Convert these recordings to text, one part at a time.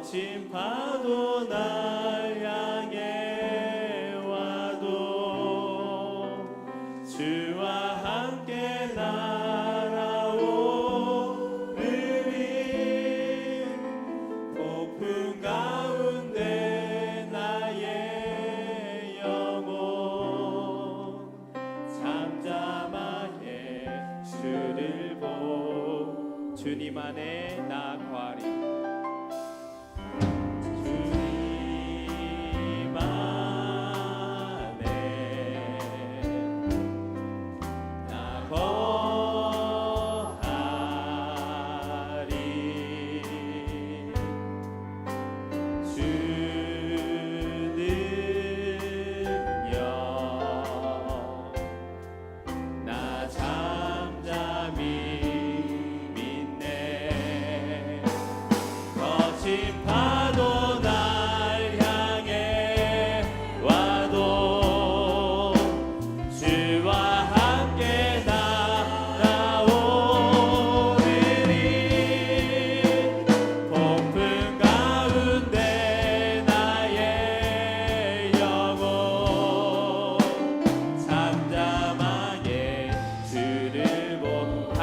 거친 파도 날 향해 와도 주와 함께 날아오르리. 폭풍 가운데 나의 영혼 잠잠하게 주를 보. 주님 안에 나 거하리.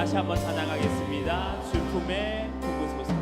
다시 한번 찬양하겠습니다. 슬픔에 부으소서.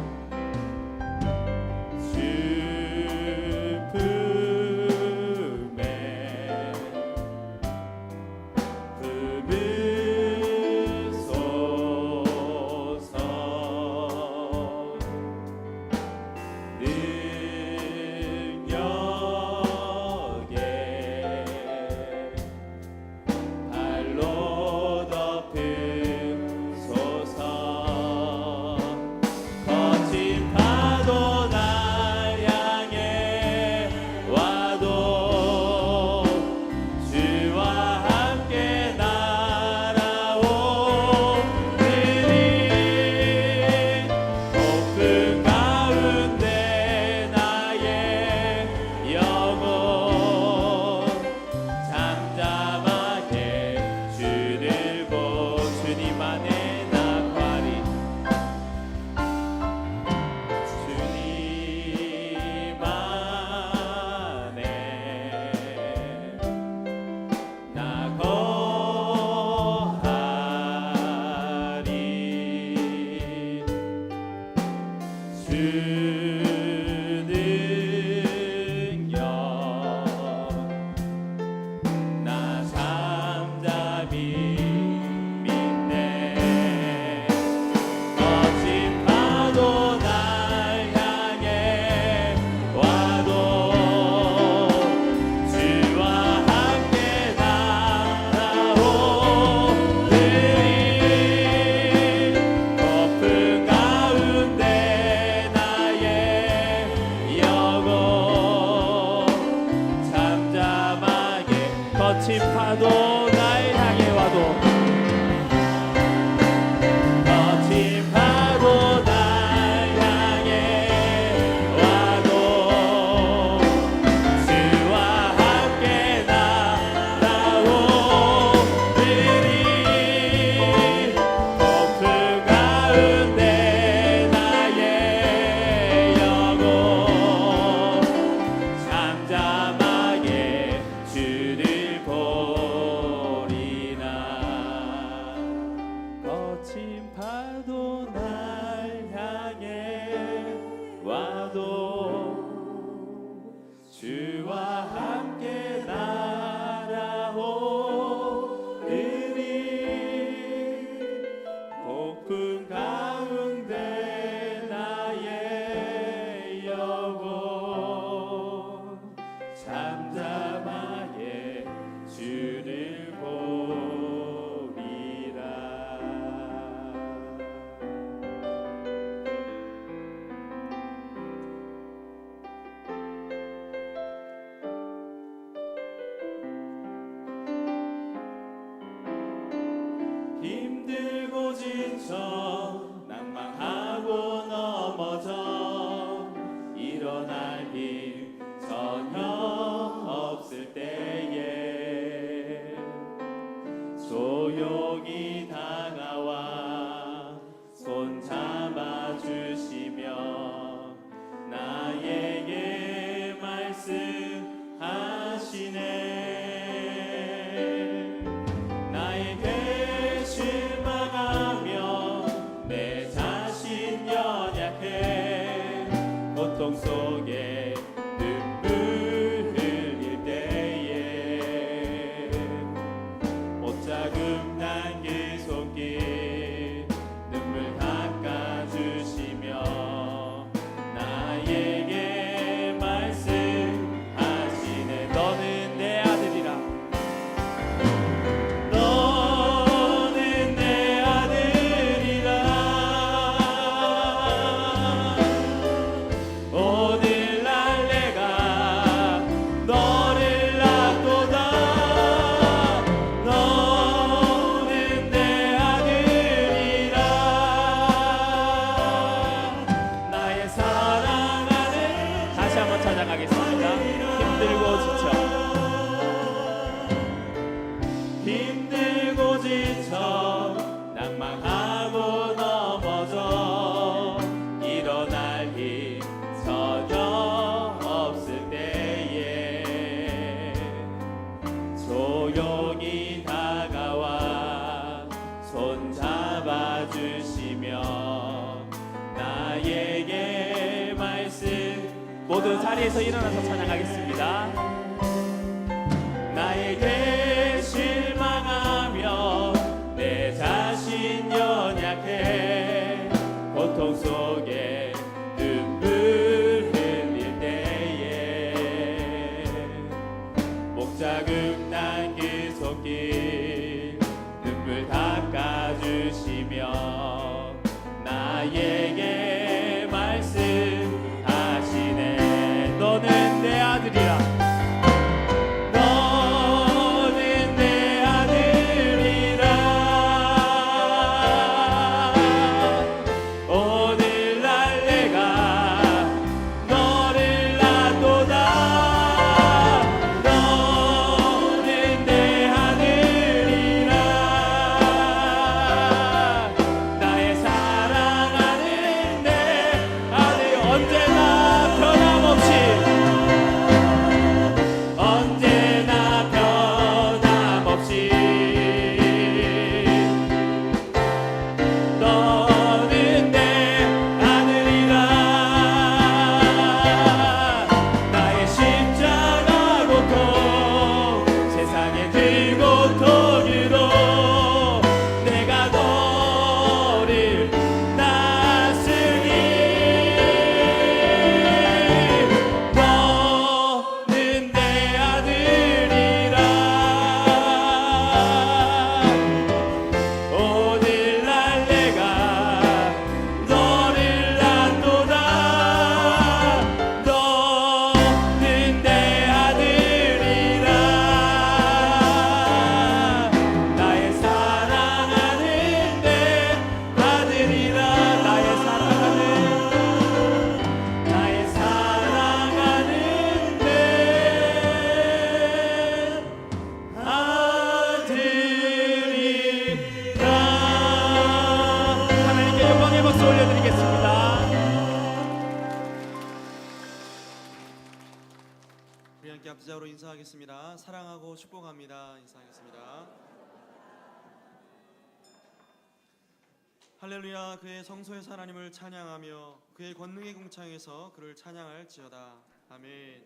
가운데 나의 지쳐 낭망하고 넘어져 일어날 힘 전혀 없을 때에 조용히 다가와 손 잡아주시며 나에게 말씀하시네. 나에게 실망하며 내 자신 연약해 고통 속에 눈물 흘릴 때에 옷자국 난 그 손길 눈물 닦아주시며 나에게 말씀하시네. 너는 내 아들이라. 너는 내 아들이라. 오늘날 내가 너를 낳도다. 너는 내 아들이라. 나의 사랑하는. 다시 한번 찬양하겠습니다. 힘들고 지쳐 낭망하고 넘어져 일어날 힘 전혀 없을 때에 조용히 다가와 손 잡아주시며 나에게 말씀. 모두 자리에서 일어나서 찬양하겠습니다. 나에게 실망하며 내 자신 연약해 고통 속에 눈물 흘릴 때에 목자국 난 그 손길 눈물 닦아주시며 나에게 말씀하시네. 너는 내 아들이라. 앞지자로 인사하겠습니다. 사랑하고 축복합니다. 인사하겠습니다. 할렐루야. 그의 성소에서 하나님을 찬양하며 그의 권능의 궁창에서 그를 찬양할지어다. 아멘.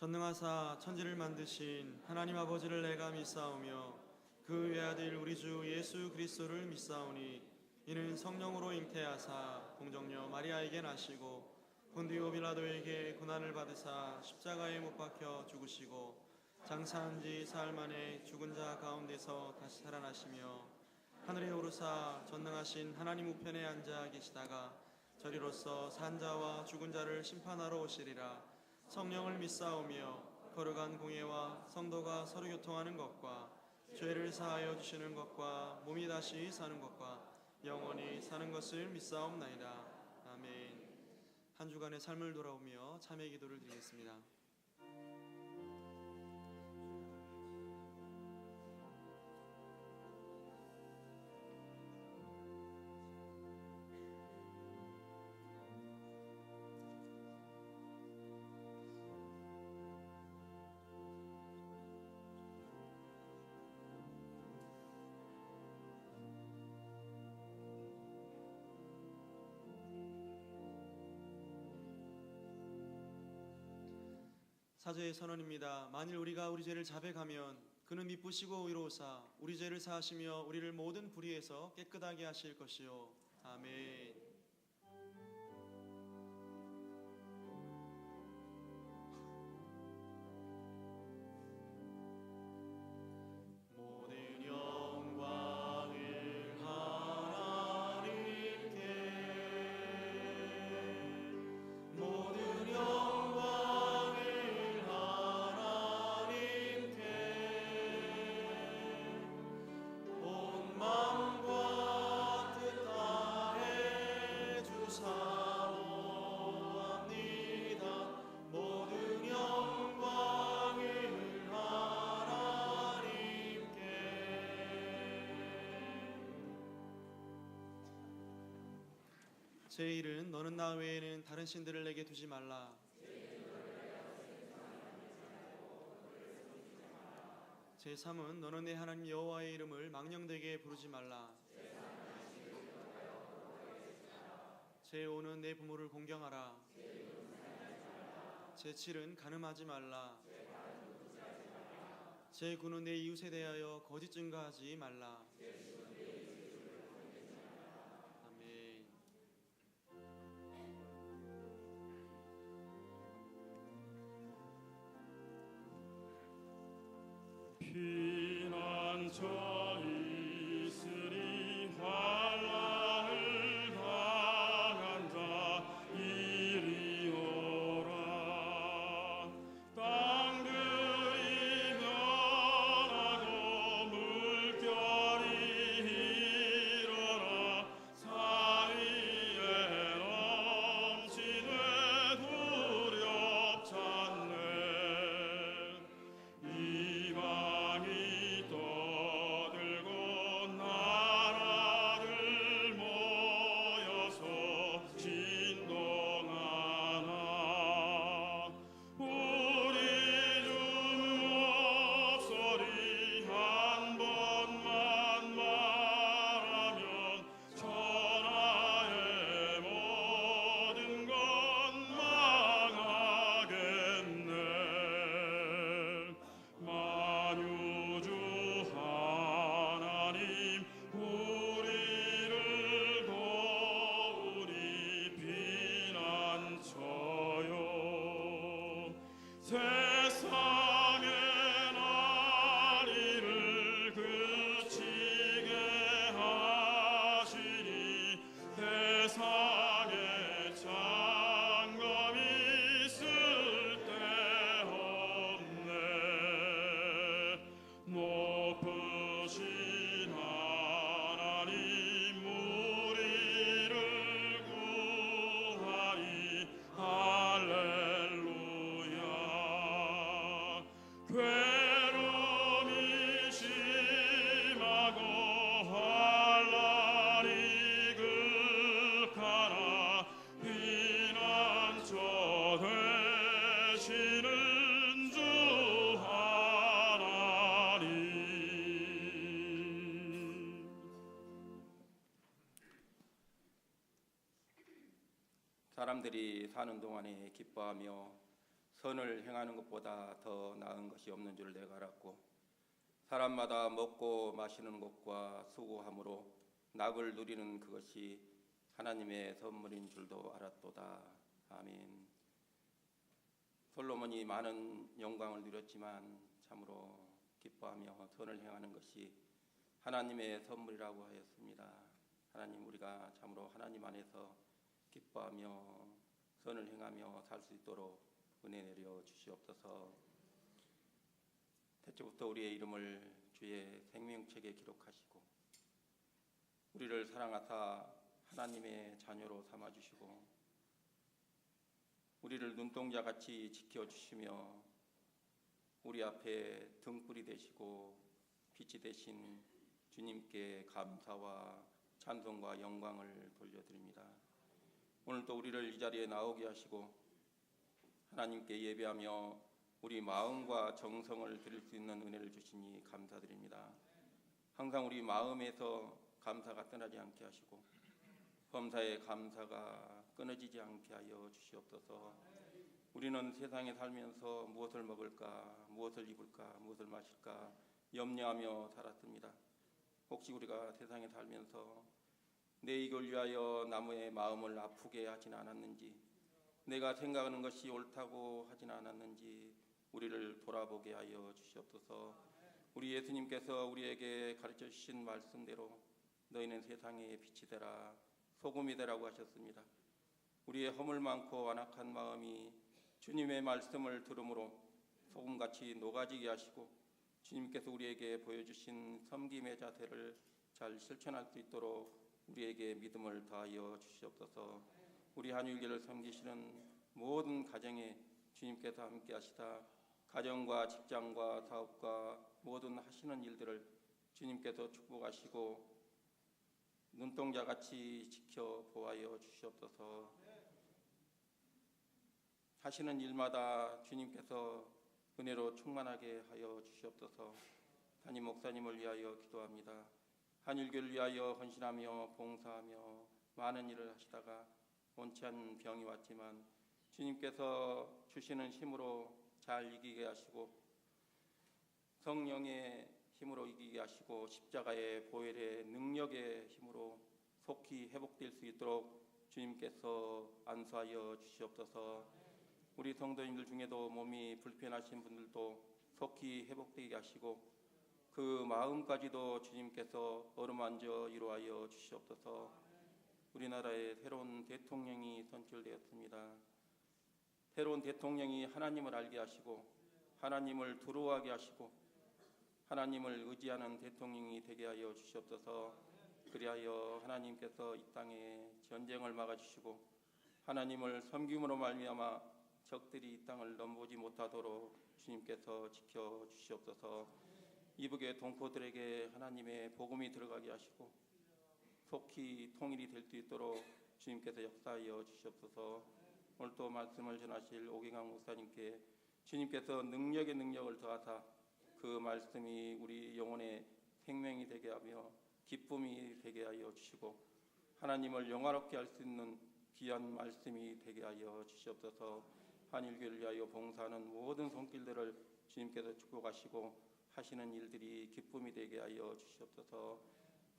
전능하사 천지를 만드신 하나님 아버지를 내가 믿사오며 그 외아들 우리 주 예수 그리스도를 믿사오니 이는 성령으로 잉태하사 동정녀 마리아에게 나시고 본디오 빌라도에게 고난을 받으사 십자가에 못 박혀 죽으시고 장사한 지 사흘 만에 죽은 자 가운데서 다시 살아나시며 하늘에 오르사 전능하신 하나님 우편에 앉아 계시다가 저리로서 산 자와 죽은 자를 심판하러 오시리라. 성령을 믿사오며 거룩한 공예와 성도가 서로 교통하는 것과 죄를 사하여 주시는 것과 몸이 다시 사는 것과 영원히 사는 것을 믿사옵나이다. 아멘. 한 주간의 삶을 돌아오며 참회 기도를 드리겠습니다. 사죄의 선언입니다. 만일 우리가 우리 죄를 자백하면 그는 미쁘시고 의로우사 우리 죄를 사하시며 우리를 모든 불의에서 깨끗하게 하실 것이요. 아멘. 모든 영광을 하나님께 모든 영광을 하나님께 온 마음과 뜻 다해 주사옵나이다. 모든 영광을 하나님께. 제1은 너는 나 외에는 다른 신들을 내게 두지 말라. 제3은 너는 내 하나님 여호와의 이름을 망령되게 부르지 말라. 제5는 내 부모를 공경하라. 제7은 간음하지 말라. 제9는 내 이웃에 대하여 거짓 증거하지 말라. 아멘. 피난처 있으리 환난을 당한 자 이리 오라. 땅들이 변하고 물결이 일어나 산 위에 넘치되 두렵잖네. 이방이 떠들고 나라들 모여서 진동하나. 우리 주 목소리 한 번만 말하면 천하의 모든 것 망하겠네. 만유주 하나님 우리를 도우리 피난처요. 세상의 난리를 그치게 하시니 세상에 장검이 쓸데없네. 높으신 하나님 우리를 구하리. 할렐루야. 괴로움이 심하고 환난이 극하나 피난처 되시는 주 하나님. 사람들이 사는 동안에 기뻐하며 선을 행하는 것보다 더 나은 것이 없는 줄 내가 알았고 사람마다 먹고 마시는 것과 수고함으로 낙을 누리는 그것이 하나님의 선물인 줄도 알았도다. 아멘. 솔로몬이 많은 영광을 누렸지만 참으로 기뻐하며 선을 행하는 것이 하나님의 선물이라고 하였습니다. 하나님, 우리가 참으로 하나님 안에서 기뻐하며 선을 행하며 살 수 있도록 은혜 내려 주시옵소서. 태초부터 우리의 이름을 주의 생명책에 기록하시고 우리를 사랑하사 하나님의 자녀로 삼아주시고 우리를 눈동자같이 지켜주시며 우리 앞에 등불이 되시고 빛이 되신 주님께 감사와 찬송과 영광을 돌려드립니다. 오늘 또 우리를 이 자리에 나오게 하시고 하나님께 예배하며 우리 마음과 정성을 드릴 수 있는 은혜를 주시니 감사드립니다. 항상 우리 마음에서 감사가 떠나지 않게 하시고 범사의 감사가 끊어지지 않게 하여 주시옵소서. 우리는 세상에 살면서 무엇을 먹을까, 무엇을 입을까, 무엇을 마실까 염려하며 살았습니다. 혹시 우리가 세상에 살면서 내 이걸 위하여 남의 마음을 아프게 하진 않았는지, 내가 생각하는 것이 옳다고 하진 않았는지 우리를 돌아보게 하여 주시옵소서. 우리 예수님께서 우리에게 가르쳐 주신 말씀대로 너희는 세상의 빛이 되라, 소금이 되라고 하셨습니다. 우리의 허물 많고 완악한 마음이 주님의 말씀을 들음으로 소금같이 녹아지게 하시고 주님께서 우리에게 보여주신 섬김의 자세를 잘 실천할 수 있도록 우리에게 믿음을 더하여 주시옵소서. 우리 한일교를 섬기시는 모든 가정에 주님께서 함께 하시다 가정과 직장과 사업과 모든 하시는 일들을 주님께서 축복하시고 눈동자같이 지켜 보아여 주시옵소서. 하시는 일마다 주님께서 은혜로 충만하게 하여 주시옵소서. 담임 목사님을 위하여 기도합니다. 한일교를 위하여 헌신하며 봉사하며 많은 일을 하시다가 원치 않은 병이 왔지만 주님께서 주시는 힘으로 잘 이기게 하시고 성령의 힘으로 이기게 하시고 십자가의 보혈의 능력의 힘으로 속히 회복될 수 있도록 주님께서 안수하여 주시옵소서. 우리 성도님들 중에도 몸이 불편하신 분들도 속히 회복되게 하시고 그 마음까지도 주님께서 어루만져 이루하여 주시옵소서. 우리나라에 새로운 대통령이 선출되었습니다. 새로운 대통령이 하나님을 알게 하시고 하나님을 두려워하게 하시고 하나님을 의지하는 대통령이 되게 하여 주시옵소서. 그리하여 하나님께서 이 땅에 전쟁을 막아주시고 하나님을 섬김으로 말미암아 적들이 이 땅을 넘보지 못하도록 주님께서 지켜주시옵소서. 이북의 동포들에게 하나님의 복음이 들어가게 하시고 속히 통일이 될 수 있도록 주님께서 역사하여 주시옵소서. 오늘 또 말씀을 전하실 오경강 목사님께 주님께서 능력의 능력을 더하사 그 말씀이 우리 영혼의 생명이 되게 하며 기쁨이 되게 하여 주시고 하나님을 영화롭게 할 수 있는 귀한 말씀이 되게 하여 주시옵소서. 한일교를 위하여 봉사하는 모든 손길들을 주님께서 축복하시고 하시는 일들이 기쁨이 되게 하여 주시옵소서.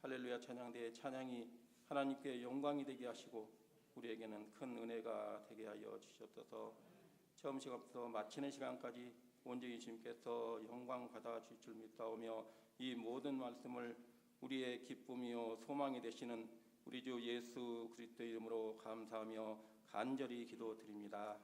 할렐루야 찬양대의 찬양이 하나님께 영광이 되게 하시고 우리에게는 큰 은혜가 되게 하여 주시옵소서. 처음 시간부터 마치는 시간까지 온전히 주님께서 영광 받아 주실 줄 믿사오며 이 모든 말씀을 우리의 기쁨이요 소망이 되시는 우리 주 예수 그리스도의 이름으로 감사하며 간절히 기도드립니다.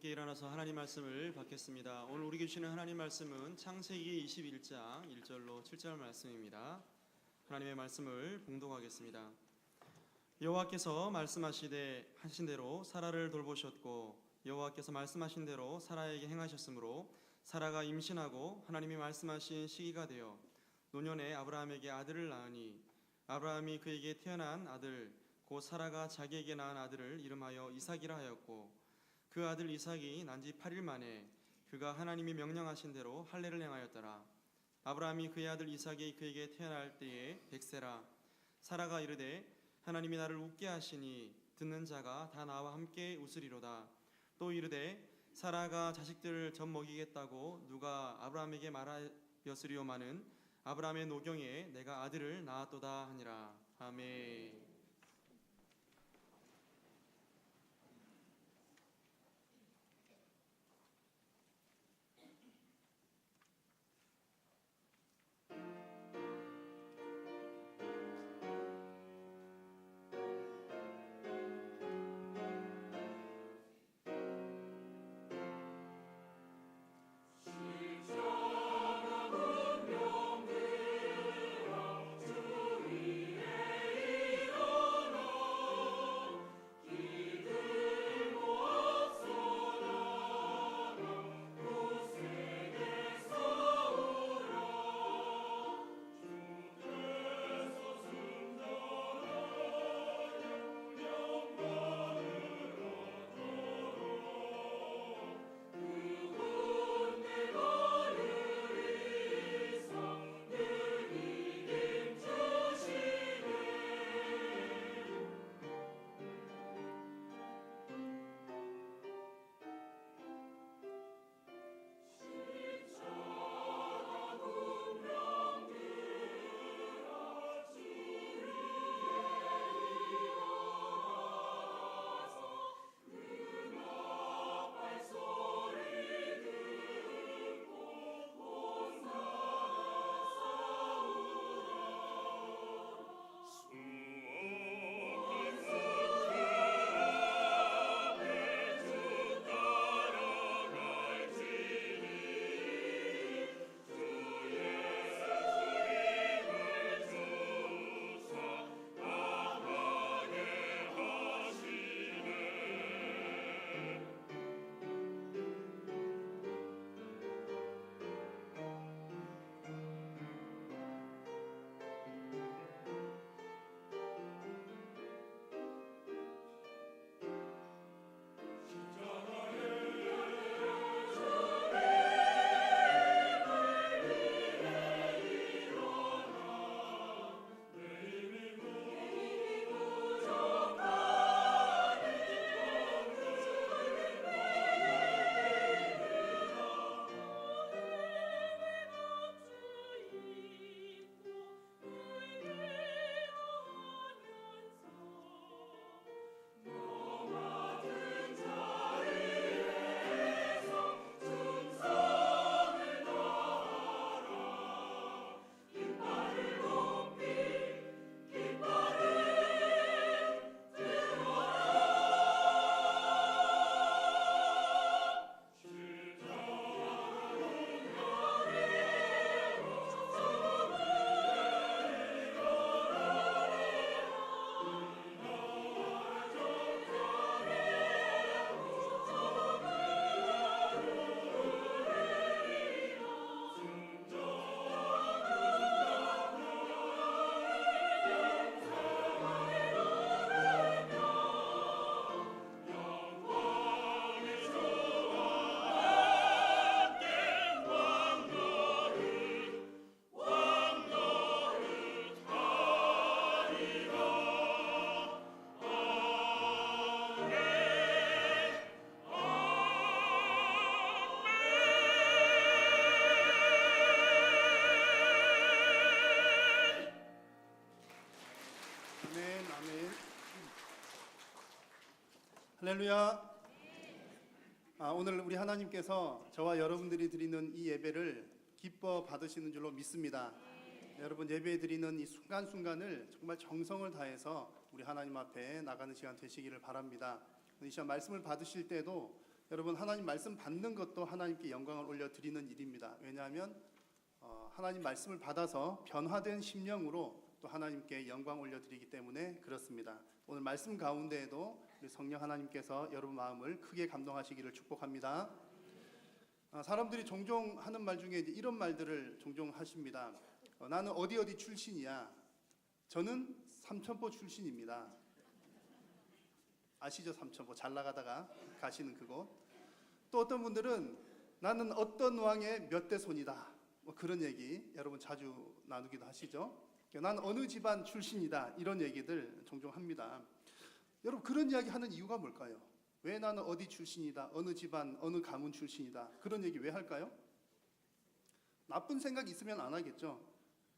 함께 일어나서 하나님 말씀을 받겠습니다. 오늘 우리에게 주시는 하나님 말씀은 창세기 21장 1절로 7절 말씀입니다. 하나님의 말씀을 봉독하겠습니다. 여호와께서 말씀하시되 하신 대로 사라를 돌보셨고 여호와께서 말씀하신 대로 사라에게 행하셨으므로 사라가 임신하고 하나님이 말씀하신 시기가 되어 노년에 아브라함에게 아들을 낳으니 아브라함이 그에게 태어난 아들 곧 사라가 자기에게 낳은 아들을 이름하여 이삭이라 하였고 그 아들 이삭이 난 지 8일 만에 그가 하나님이 명령하신 대로 할례를 행하였더라. 아브라함이 그의 아들 이삭이 그에게 태어날 때에 100세라. 사라가 이르되 하나님이 나를 웃게 하시니 듣는 자가 다 나와 함께 웃으리로다. 또 이르되 사라가 자식들을 젖 먹이겠다고 누가 아브라함에게 말하였으리오마는 아브라함의 노경에 내가 아들을 낳았도다 하니라. 아멘. 할렐루야. 오늘 우리 하나님께서 저와 여러분들이 드리는 이 예배를 기뻐 받으시는 줄로 믿습니다. 여러분 예배 드리는 이 순간순간을 정말 정성을 다해서 우리 하나님 앞에 나가는 시간 되시기를 바랍니다. 이 시간 말씀을 받으실 때도 여러분 하나님 말씀 받는 것도 하나님께 영광을 올려드리는 일입니다. 왜냐하면 하나님 말씀을 받아서 변화된 심령으로 또 하나님께 영광 올려드리기 때문에 그렇습니다. 오늘 말씀 가운데에도 우리 성령 하나님께서 여러분 마음을 크게 감동하시기를 축복합니다. 사람들이 종종 하는 말 중에 이런 말들을 종종 하십니다. 나는 어디 출신이야. 저는 삼천포 출신입니다. 아시죠? 삼천포 잘 나가다가 가시는 그곳. 또 어떤 분들은 나는 어떤 왕의 몇 대 손이다, 뭐 그런 얘기 여러분 자주 나누기도 하시죠. 난 어느 집안 출신이다, 이런 얘기들 종종 합니다. 여러분 그런 이야기 하는 이유가 뭘까요? 왜 나는 어디 출신이다, 어느 집안 어느 가문 출신이다, 그런 얘기 왜 할까요? 나쁜 생각 있으면 안 하겠죠.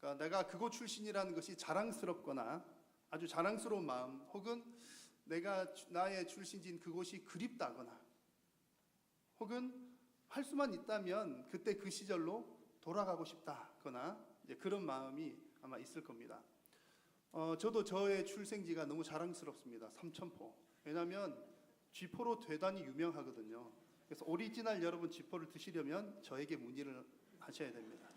그러니까 내가 그곳 출신이라는 것이 자랑스럽거나 아주 자랑스러운 마음, 혹은 내가 나의 출신지인 그곳이 그립다거나, 혹은 할 수만 있다면 그때 그 시절로 돌아가고 싶다거나 이제 그런 마음이 아마 있을 겁니다. 저도 저의 출생지가 너무 자랑스럽습니다. 삼천포. 왜냐하면 쥐포로 대단히 유명하거든요. 그래서 오리지널 여러분 쥐포를 드시려면 저에게 문의를 하셔야 됩니다.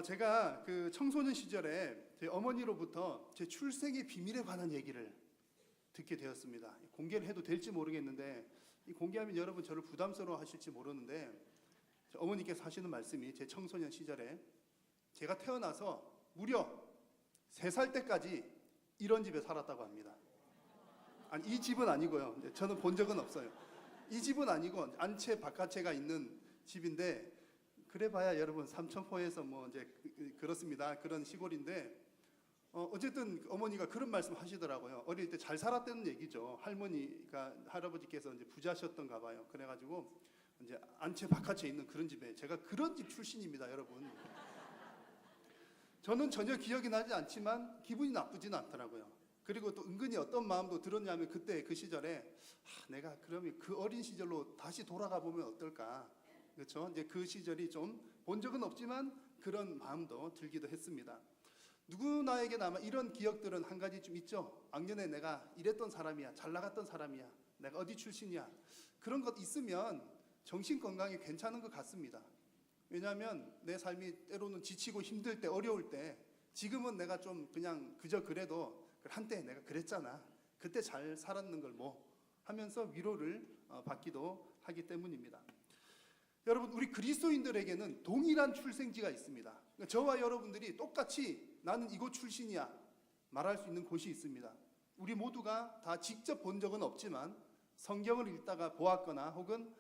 제가 그 청소년 시절에 제 어머니로부터 제 출생의 비밀에 관한 얘기를 듣게 되었습니다. 공개를 해도 될지 모르겠는데, 이 공개하면 여러분 저를 부담스러워 하실지 모르는데, 어머니께서 하시는 말씀이 제 청소년 시절에 제가 태어나서 무려 3살 때까지 이런 집에 살았다고 합니다. 아니, 이 집은 아니고요. 저는 본 적은 없어요. 이 집은 아니고 안채 바깥채가 있는 집인데, 그래봐야 여러분 삼천포에서 뭐 이제 그렇습니다. 그런 시골인데, 어쨌든 어머니가 그런 말씀 하시더라고요. 어릴 때 잘 살았다는 얘기죠. 할아버지께서 이제 부자셨던가 봐요. 그래가지고 이제 안채 바깥에 있는 그런 집에, 제가 그런 집 출신입니다, 여러분. 저는 전혀 기억이 나지 않지만 기분이 나쁘지는 않더라고요. 그리고 또 은근히 어떤 마음도 들었냐면, 그때 그 시절에 내가 그러면 그 어린 시절로 다시 돌아가 보면 어떨까, 그렇죠? 이제 그 시절이 좀 본 적은 없지만 그런 마음도 들기도 했습니다. 누구나에게나 아마 이런 기억들은 한 가지 좀 있죠. 왕년에 내가 이랬던 사람이야, 잘 나갔던 사람이야, 내가 어디 출신이야, 그런 것 있으면 정신 건강에 괜찮은 것 같습니다. 왜냐하면 내 삶이 때로는 지치고 힘들 때, 어려울 때, 지금은 내가 좀 그냥 그저 그래도 한때 내가 그랬잖아, 그때 잘 살았는 걸 뭐 하면서 위로를 받기도 하기 때문입니다. 여러분, 우리 그리스도인들에게는 동일한 출생지가 있습니다. 그러니까 저와 여러분들이 똑같이 나는 이곳 출신이야 말할 수 있는 곳이 있습니다. 우리 모두가 다 직접 본 적은 없지만 성경을 읽다가 보았거나 혹은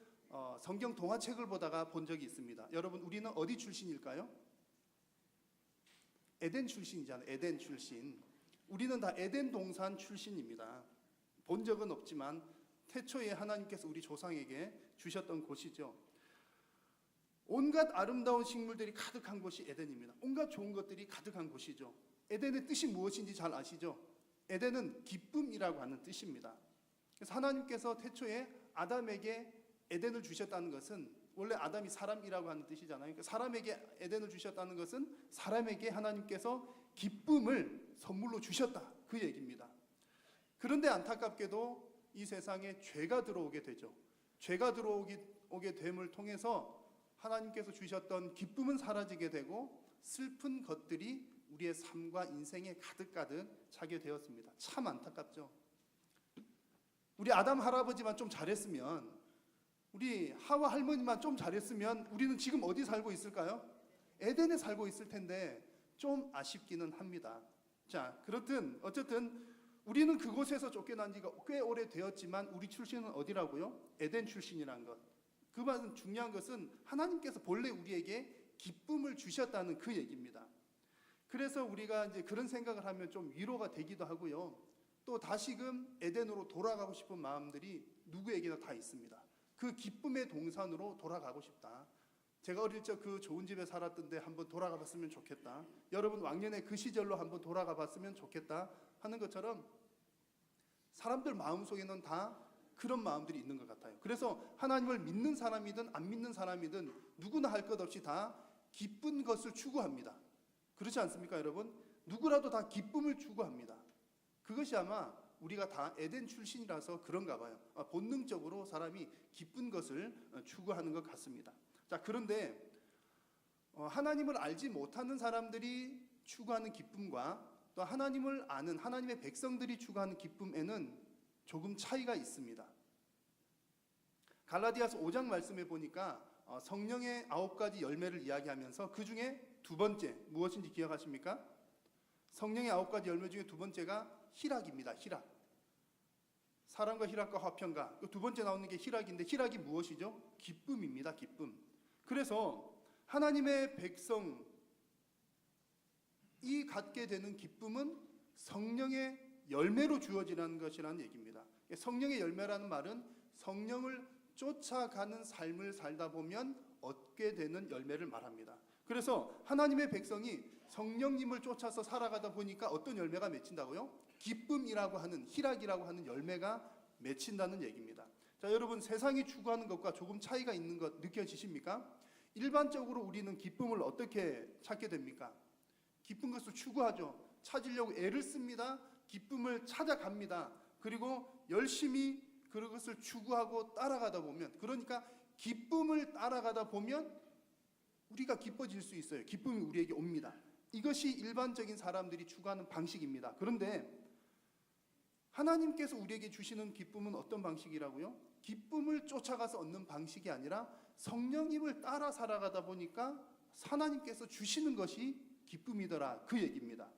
성경 동화책을 보다가 본 적이 있습니다. 여러분, 우리는 어디 출신일까요? 에덴 출신이잖아요. 에덴 출신. 우리는 다 에덴 동산 출신입니다. 본 적은 없지만 태초에 하나님께서 우리 조상에게 주셨던 곳이죠. 온갖 아름다운 식물들이 가득한 곳이 에덴입니다. 온갖 좋은 것들이 가득한 곳이죠. 에덴의 뜻이 무엇인지 잘 아시죠? 에덴은 기쁨이라고 하는 뜻입니다. 그래서 하나님께서 태초에 아담에게 에덴을 주셨다는 것은, 원래 아담이 사람이라고 하는 뜻이잖아요. 그러니까 사람에게 에덴을 주셨다는 것은 사람에게 하나님께서 기쁨을 선물로 주셨다, 그 얘기입니다. 그런데 안타깝게도 이 세상에 죄가 들어오게 되죠. 죄가 들어오게 됨을 통해서 하나님께서 주셨던 기쁨은 사라지게 되고 슬픈 것들이 우리의 삶과 인생에 가득가득 차게 되었습니다. 참 안타깝죠. 우리 아담 할아버지만 좀 잘했으면, 우리 하와 할머니만 좀 잘했으면 우리는 지금 어디 살고 있을까요? 에덴에 살고 있을 텐데 좀 아쉽기는 합니다. 자, 그렇든 어쨌든 우리는 그곳에서 쫓겨난 지가 꽤 오래 되었지만 우리 출신은 어디라고요? 에덴 출신이라는 것. 그 말은 중요한 것은 하나님께서 본래 우리에게 기쁨을 주셨다는 그 얘기입니다. 그래서 우리가 이제 그런 생각을 하면 좀 위로가 되기도 하고요. 또 다시금 에덴으로 돌아가고 싶은 마음들이 누구에게나 다 있습니다. 그 기쁨의 동산으로 돌아가고 싶다. 제가 어릴 적 그 좋은 집에 살았던데 한번 돌아가 봤으면 좋겠다. 여러분 왕년에 그 시절로 한번 돌아가 봤으면 좋겠다 하는 것처럼 사람들 마음속에는 다 그런 마음들이 있는 것 같아요. 그래서 하나님을 믿는 사람이든 안 믿는 사람이든 누구나 할 것 없이 다 기쁜 것을 추구합니다. 그렇지 않습니까, 여러분? 누구라도 다 기쁨을 추구합니다. 그것이 아마 우리가 다 에덴 출신이라서 그런가 봐요. 본능적으로 사람이 기쁜 것을 추구하는 것 같습니다. 자, 그런데 하나님을 알지 못하는 사람들이 추구하는 기쁨과 또 하나님을 아는 하나님의 백성들이 추구하는 기쁨에는 조금 차이가 있습니다. 갈라디아서 5장 말씀에 보니까 성령의 9가지 열매를 이야기하면서 그 중에 두 번째 무엇인지 기억하십니까? 성령의 9가지 열매 중에 두 번째가 희락입니다. 희락. 사랑과 희락과 화평과 두 번째 나오는 게 희락인데 희락이 무엇이죠? 기쁨입니다. 기쁨. 그래서 하나님의 백성이 갖게 되는 기쁨은 성령의 열매로 주어지는 것이라는 얘기입니다. 성령의 열매라는 말은 성령을 쫓아가는 삶을 살다 보면 얻게 되는 열매를 말합니다. 그래서 하나님의 백성이 성령님을 쫓아서 살아가다 보니까 어떤 열매가 맺힌다고요? 기쁨이라고 하는, 희락이라고 하는 열매가 맺힌다는 얘기입니다. 자, 여러분, 세상이 추구하는 것과 조금 차이가 있는 것 느껴지십니까? 일반적으로 우리는 기쁨을 어떻게 찾게 됩니까? 기쁜 것을 추구하죠. 찾으려고 애를 씁니다. 기쁨을 찾아갑니다. 그리고 열심히 그것을 추구하고 따라가다 보면, 그러니까 기쁨을 따라가다 보면 우리가 기뻐질 수 있어요. 기쁨이 우리에게 옵니다. 이것이 일반적인 사람들이 추구하는 방식입니다. 그런데 하나님께서 우리에게 주시는 기쁨은 어떤 방식이라고요? 기쁨을 쫓아가서 얻는 방식이 아니라 성령님을 따라 살아가다 보니까 하나님께서 주시는 것이 기쁨이더라, 그 얘기입니다.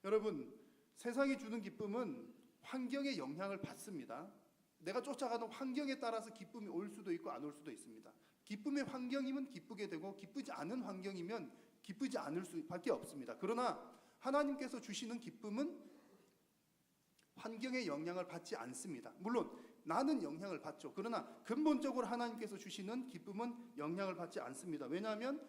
여러분, 세상이 주는 기쁨은 환경의 영향을 받습니다. 내가 쫓아가는 환경에 따라서 기쁨이 올 수도 있고 안 올 수도 있습니다. 기쁨의 환경이면 기쁘게 되고 기쁘지 않은 환경이면 기쁘지 않을 수밖에 없습니다. 그러나 하나님께서 주시는 기쁨은 환경의 영향을 받지 않습니다. 물론 나는 영향을 받죠. 그러나 근본적으로 하나님께서 주시는 기쁨은 영향을 받지 않습니다. 왜냐하면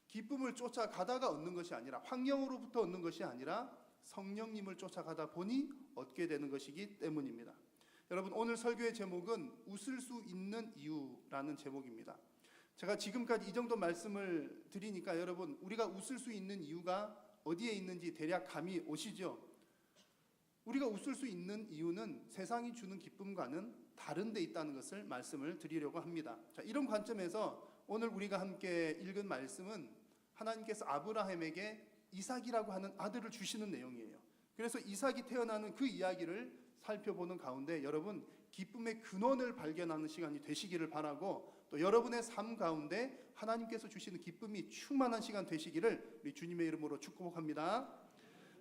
기쁨을 쫓아가다가 얻는 것이 아니라, 환경으로부터 얻는 것이 아니라 성령님을 쫓아가다 보니 얻게 되는 것이기 때문입니다. 여러분, 오늘 설교의 제목은 웃을 수 있는 이유라는 제목입니다. 제가 지금까지 이 정도 말씀을 드리니까 여러분, 우리가 웃을 수 있는 이유가 어디에 있는지 대략 감이 오시죠? 우리가 웃을 수 있는 이유는 세상이 주는 기쁨과는 다른 데 있다는 것을 말씀을 드리려고 합니다. 자, 이런 관점에서 오늘 우리가 함께 읽은 말씀은 하나님께서 아브라함에게 이삭이라고 하는 아들을 주시는 내용이에요. 그래서 이삭이 태어나는 그 이야기를 살펴보는 가운데 여러분, 기쁨의 근원을 발견하는 시간이 되시기를 바라고, 또 여러분의 삶 가운데 하나님께서 주시는 기쁨이 충만한 시간 되시기를 우리 주님의 이름으로 축복합니다.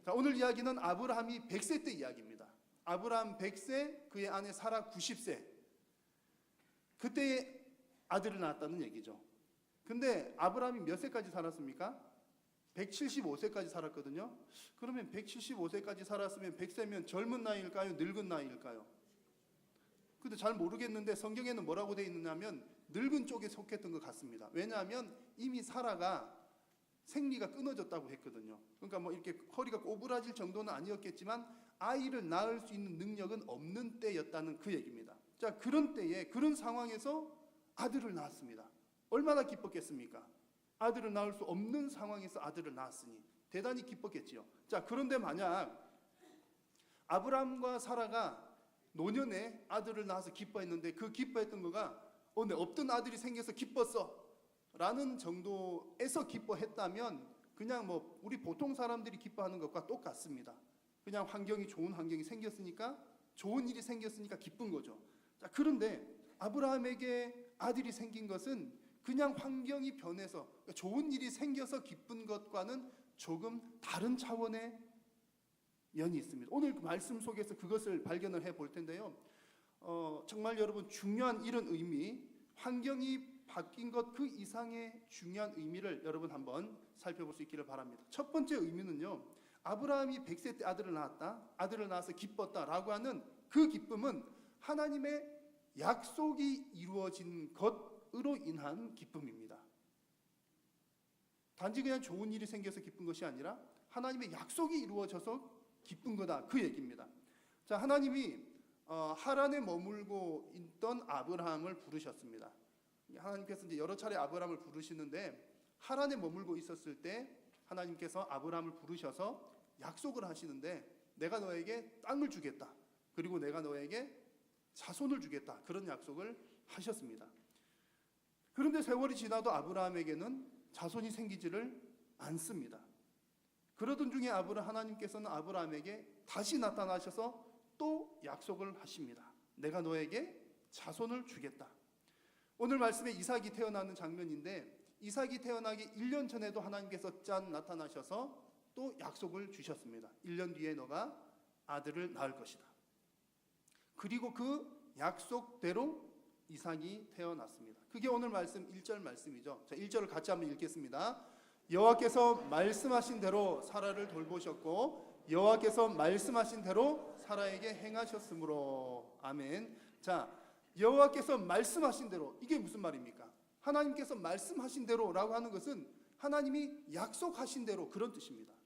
자, 오늘 이야기는 아브라함이 100세 때 이야기입니다. 아브라함 100세, 그의 아내 사라 90세. 그때의 아들을 낳았다는 얘기죠. 근데 아브라함이 몇 세까지 살았습니까? 175세까지 살았거든요. 그러면 175세까지 살았으면 100세면 젊은 나이일까요? 늙은 나이일까요? 근데 잘 모르겠는데 성경에는 뭐라고 되어 있느냐면 늙은 쪽에 속했던 것 같습니다. 왜냐하면 이미 사라가 생리가 끊어졌다고 했거든요. 그러니까 뭐 이렇게 허리가 꼬부라질 정도는 아니었겠지만 아이를 낳을 수 있는 능력은 없는 때였다는 그 얘기입니다. 자, 그런 때에, 그런 상황에서 아들을 낳았습니다. 얼마나 기뻤겠습니까? 아들을 낳을 수 없는 상황에서 아들을 낳았으니 대단히 기뻤겠지요. 자, 그런데 만약 아브라함과 사라가 노년에 아들을 낳아서 기뻐했는데 그 기뻐했던 거가 내 없던 아들이 생겨서 기뻤어 라는 정도에서 기뻐했다면 그냥 뭐 우리 보통 사람들이 기뻐하는 것과 똑같습니다. 그냥 환경이, 좋은 환경이 생겼으니까, 좋은 일이 생겼으니까 기쁜 거죠. 자, 그런데 아브라함에게 아들이 생긴 것은 그냥 환경이 변해서, 그러니까 좋은 일이 생겨서 기쁜 것과는 조금 다른 차원의 면이 있습니다. 오늘 그 말씀 속에서 그것을 발견을 해볼 텐데요. 정말 여러분, 중요한 이런 의미, 환경이 바뀐 것 그 이상의 중요한 의미를 여러분 한번 살펴볼 수 있기를 바랍니다. 첫 번째 의미는요, 아브라함이 100세 때 아들을 낳았다, 아들을 낳아서 기뻤다라고 하는 그 기쁨은 하나님의 약속이 이루어진 것으로 인한 기쁨입니다. 단지 그냥 좋은 일이 생겨서 기쁜 것이 아니라 하나님의 약속이 이루어져서 기쁜 거다, 그 얘기입니다. 자, 하나님이 하란에 머물고 있던 아브라함을 부르셨습니다. 하나님께서 이제 여러 차례 아브라함을 부르시는데 하란에 머물고 있었을 때 하나님께서 아브라함을 부르셔서 약속을 하시는데 내가 너에게 땅을 주겠다, 그리고 내가 너에게 자손을 주겠다, 그런 약속을 하셨습니다. 그런데 세월이 지나도 아브라함에게는 자손이 생기지를 않습니다. 그러던 중에 하나님께서는 아브라함에게 다시 나타나셔서 또 약속을 하십니다. 내가 너에게 자손을 주겠다. 오늘 말씀에 이삭이 태어나는 장면인데, 이삭이 태어나기 1년 전에도 하나님께서 나타나셔서 또 약속을 주셨습니다. 1년 뒤에 너가 아들을 낳을 것이다. 그리고 그 약속대로 이삭이 태어났습니다. 그게 오늘 말씀 1절 말씀이죠. 자, 1절을 같이 한번 읽겠습니다. 여호와께서 말씀하신 대로 사라를 돌보셨고 여호와께서 말씀하신 대로 사라에게 행하셨으므로. 아멘. 자, 여호와께서 말씀하신 대로, 이게 무슨 말입니까? 하나님께서 말씀하신 대로라고 하는 것은 하나님이 약속하신 대로, 그런 뜻입니다.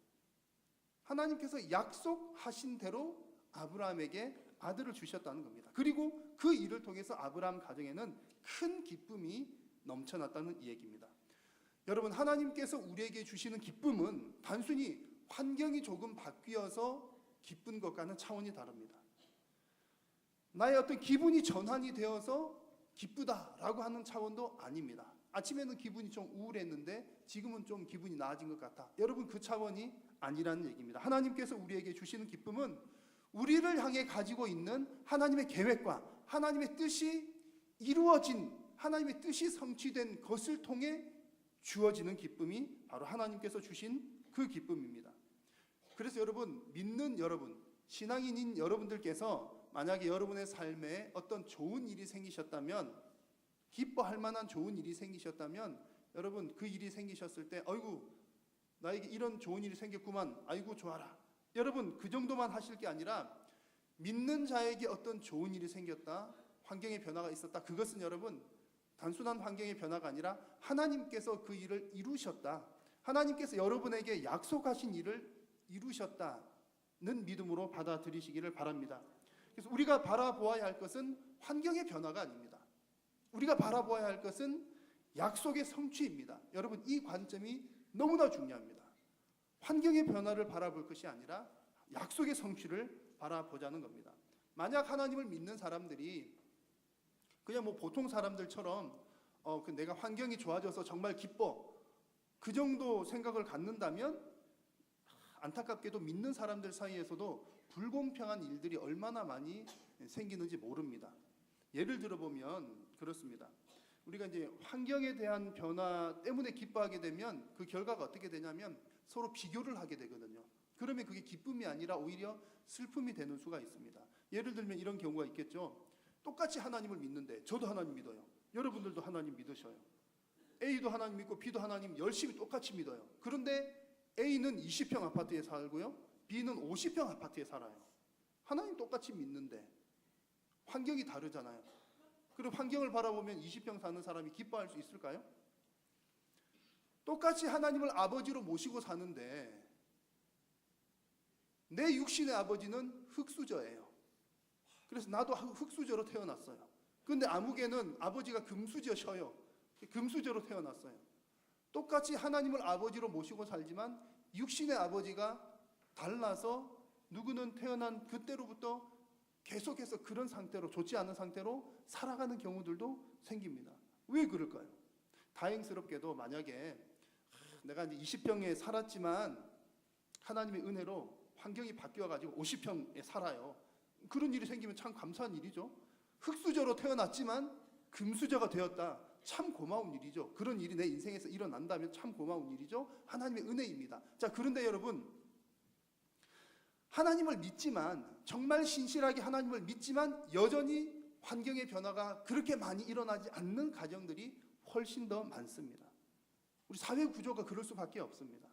하나님께서 약속하신 대로 아브라함에게 아들을 주셨다는 겁니다. 그리고 그 일을 통해서 아브라함 가정에는 큰 기쁨이 넘쳐났다는 얘기입니다. 여러분, 하나님께서 우리에게 주시는 기쁨은 단순히 환경이 조금 바뀌어서 기쁜 것과는 차원이 다릅니다. 나의 어떤 기분이 전환이 되어서 기쁘다라고 하는 차원도 아닙니다. 아침에는 기분이 좀 우울했는데 지금은 좀 기분이 나아진 것 같다. 여러분, 그 차원이 아니라는 얘기입니다. 하나님께서 우리에게 주시는 기쁨은 우리를 향해 가지고 있는 하나님의 계획과 하나님의 뜻이 이루어진, 하나님의 뜻이 성취된 것을 통해 주어지는 기쁨이 바로 하나님께서 주신 그 기쁨입니다. 그래서 여러분, 믿는 여러분, 신앙인인 여러분들께서 만약에 여러분의 삶에 어떤 좋은 일이 생기셨다면, 기뻐할 만한 좋은 일이 생기셨다면, 여러분, 그 일이 생기셨을 때 아이고 나에게 이런 좋은 일이 생겼구만, 아이고 좋아라. 여러분, 그 정도만 하실 게 아니라 믿는 자에게 어떤 좋은 일이 생겼다, 환경의 변화가 있었다, 그것은 여러분 단순한 환경의 변화가 아니라 하나님께서 그 일을 이루셨다, 하나님께서 여러분에게 약속하신 일을 이루셨다는 믿음으로 받아들이시기를 바랍니다. 그래서 우리가 바라보아야 할 것은 환경의 변화가 아닙니다. 우리가 바라보아야 할 것은 약속의 성취입니다. 여러분, 이 관점이 너무나 중요합니다. 환경의 변화를 바라볼 것이 아니라 약속의 성취를 바라보자는 겁니다. 만약 하나님을 믿는 사람들이 그냥 뭐 보통 사람들처럼 내가 환경이 좋아져서 정말 기뻐, 그 정도 생각을 갖는다면 안타깝게도 믿는 사람들 사이에서도 불공평한 일들이 얼마나 많이 생기는지 모릅니다. 예를 들어보면 그렇습니다. 우리가 이제 환경에 대한 변화 때문에 기뻐하게 되면 그 결과가 어떻게 되냐면 서로 비교를 하게 되거든요. 그러면 그게 기쁨이 아니라 오히려 슬픔이 되는 수가 있습니다. 예를 들면 이런 경우가 있겠죠. 똑같이 하나님을 믿는데 저도 하나님 믿어요. 여러분들도 하나님 믿으셔요. A도 하나님 믿고 B도 하나님 열심히 똑같이 믿어요. 그런데 A는 20평 아파트에 살고요, B는 50평 아파트에 살아요. 하나님 똑같이 믿는데 환경이 다르잖아요. 그럼 환경을 바라보면 20평 사는 사람이 기뻐할 수 있을까요? 똑같이 하나님을 아버지로 모시고 사는데 내 육신의 아버지는 흙수저예요. 그래서 나도 흙수저로 태어났어요. 그런데 아무개는 아버지가 금수저셔요. 금수저로 태어났어요. 똑같이 하나님을 아버지로 모시고 살지만 육신의 아버지가 달라서 누구는 태어난 그때로부터 계속해서 그런 상태로, 좋지 않은 상태로 살아가는 경우들도 생깁니다. 왜 그럴까요? 다행스럽게도 만약에 내가 이제 20평에 살았지만 하나님의 은혜로 환경이 바뀌어가지고 50평에 살아요. 그런 일이 생기면 참 감사한 일이죠. 흙수저로 태어났지만 금수저가 되었다. 참 고마운 일이죠. 그런 일이 내 인생에서 일어난다면 참 고마운 일이죠. 하나님의 은혜입니다. 자, 그런데 여러분, 하나님을 믿지만, 정말 신실하게 하나님을 믿지만 여전히 환경의 변화가 그렇게 많이 일어나지 않는 가정들이 훨씬 더 많습니다. 우리 사회 구조가 그럴 수밖에 없습니다.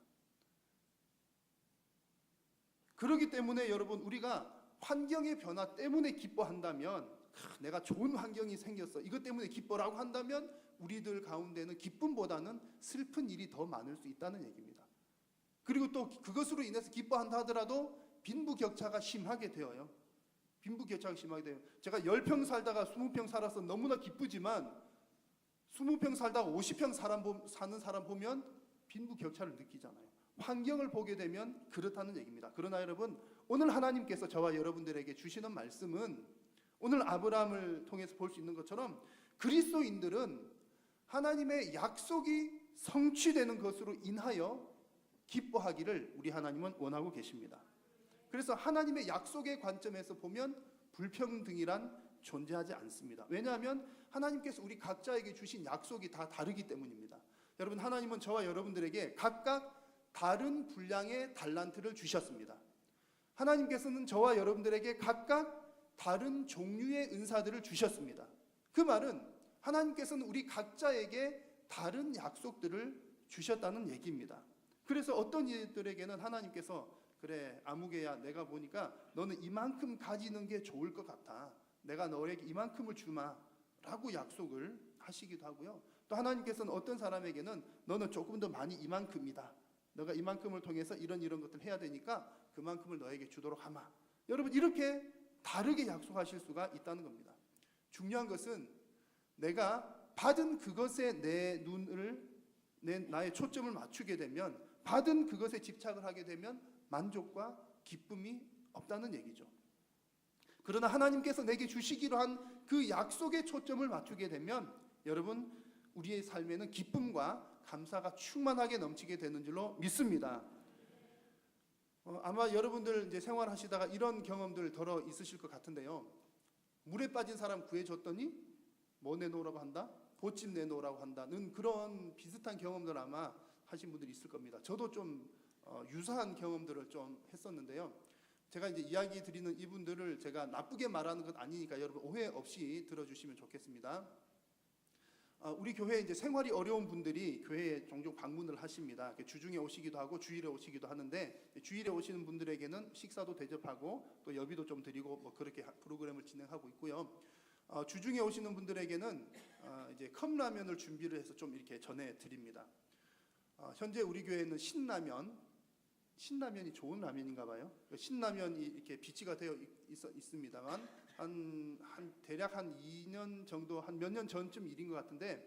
그렇기 때문에 여러분, 우리가 환경의 변화 때문에 기뻐한다면, 내가 좋은 환경이 생겼어, 이것 때문에 기뻐라고 한다면 우리들 가운데는 기쁨보다는 슬픈 일이 더 많을 수 있다는 얘기입니다. 그리고 또 그것으로 인해서 기뻐한다 하더라도 빈부격차가 심하게 되어요. 빈부격차가 심하게 돼요. 제가 10평 살다가 20평 살아서 너무나 기쁘지만 20평 살다가 50평 사는 사람 보면 빈부격차를 느끼잖아요. 환경을 보게 되면 그렇다는 얘기입니다. 그러나 여러분, 오늘 하나님께서 저와 여러분들에게 주시는 말씀은 오늘 아브라함을 통해서 볼 수 있는 것처럼 그리스도인들은 하나님의 약속이 성취되는 것으로 인하여 기뻐하기를 우리 하나님은 원하고 계십니다. 그래서 하나님의 약속의 관점에서 보면 불평등이란 존재하지 않습니다. 왜냐하면 하나님께서 우리 각자에게 주신 약속이 다 다르기 때문입니다. 여러분, 하나님은 저와 여러분들에게 각각 다른 분량의 달란트를 주셨습니다. 하나님께서는 저와 여러분들에게 각각 다른 종류의 은사들을 주셨습니다. 그 말은 하나님께서는 우리 각자에게 다른 약속들을 주셨다는 얘기입니다. 그래서 어떤 이들에게는 하나님께서 그래 아무개야 내가 보니까 너는 이만큼 가지는 게 좋을 것 같아. 내가 너에게 이만큼을 주마 라고 약속을 하시기도 하고요. 또 하나님께서는 어떤 사람에게는 너는 조금 더 많이 이만큼이다. 너가 이만큼을 통해서 이런 것들 해야 되니까 그만큼을 너에게 주도록 하마. 여러분 이렇게 다르게 약속하실 수가 있다는 겁니다. 중요한 것은 내가 받은 그것에 나의 초점을 맞추게 되면, 받은 그것에 집착을 하게 되면 만족과 기쁨이 없다는 얘기죠. 그러나 하나님께서 내게 주시기로 한 그 약속에 초점을 맞추게 되면 여러분 우리의 삶에는 기쁨과 감사가 충만하게 넘치게 되는 줄로 믿습니다. 아마 여러분들 이제 생활하시다가 이런 경험들 덜어 있으실 것 같은데요. 물에 빠진 사람 구해줬더니 뭐 내놓으라고 한다? 보집 내놓으라고 한다는 그런 비슷한 경험들 아마 하신 분들이 있을 겁니다. 저도 좀 유사한 경험들을 좀 했었는데요. 제가 이제 이야기 드리는 이분들을 제가 나쁘게 말하는 건 아니니까 여러분 오해 없이 들어주시면 좋겠습니다. 우리 교회에 이제 생활이 어려운 분들이 교회에 종종 방문을 하십니다. 주중에 오시기도 하고 주일에 오시기도 하는데, 주일에 오시는 분들에게는 식사도 대접하고 또 여비도 좀 드리고 뭐 그렇게 프로그램을 진행하고 있고요. 주중에 오시는 분들에게는 이제 컵라면을 준비를 해서 좀 이렇게 전해 드립니다. 현재 우리 교회는 신라면이 좋은 라면인가 봐요. 신라면이 이렇게 비치가 되어 있습니다만 대략 한 2년 정도, 한 몇 년 전쯤 일인 것 같은데,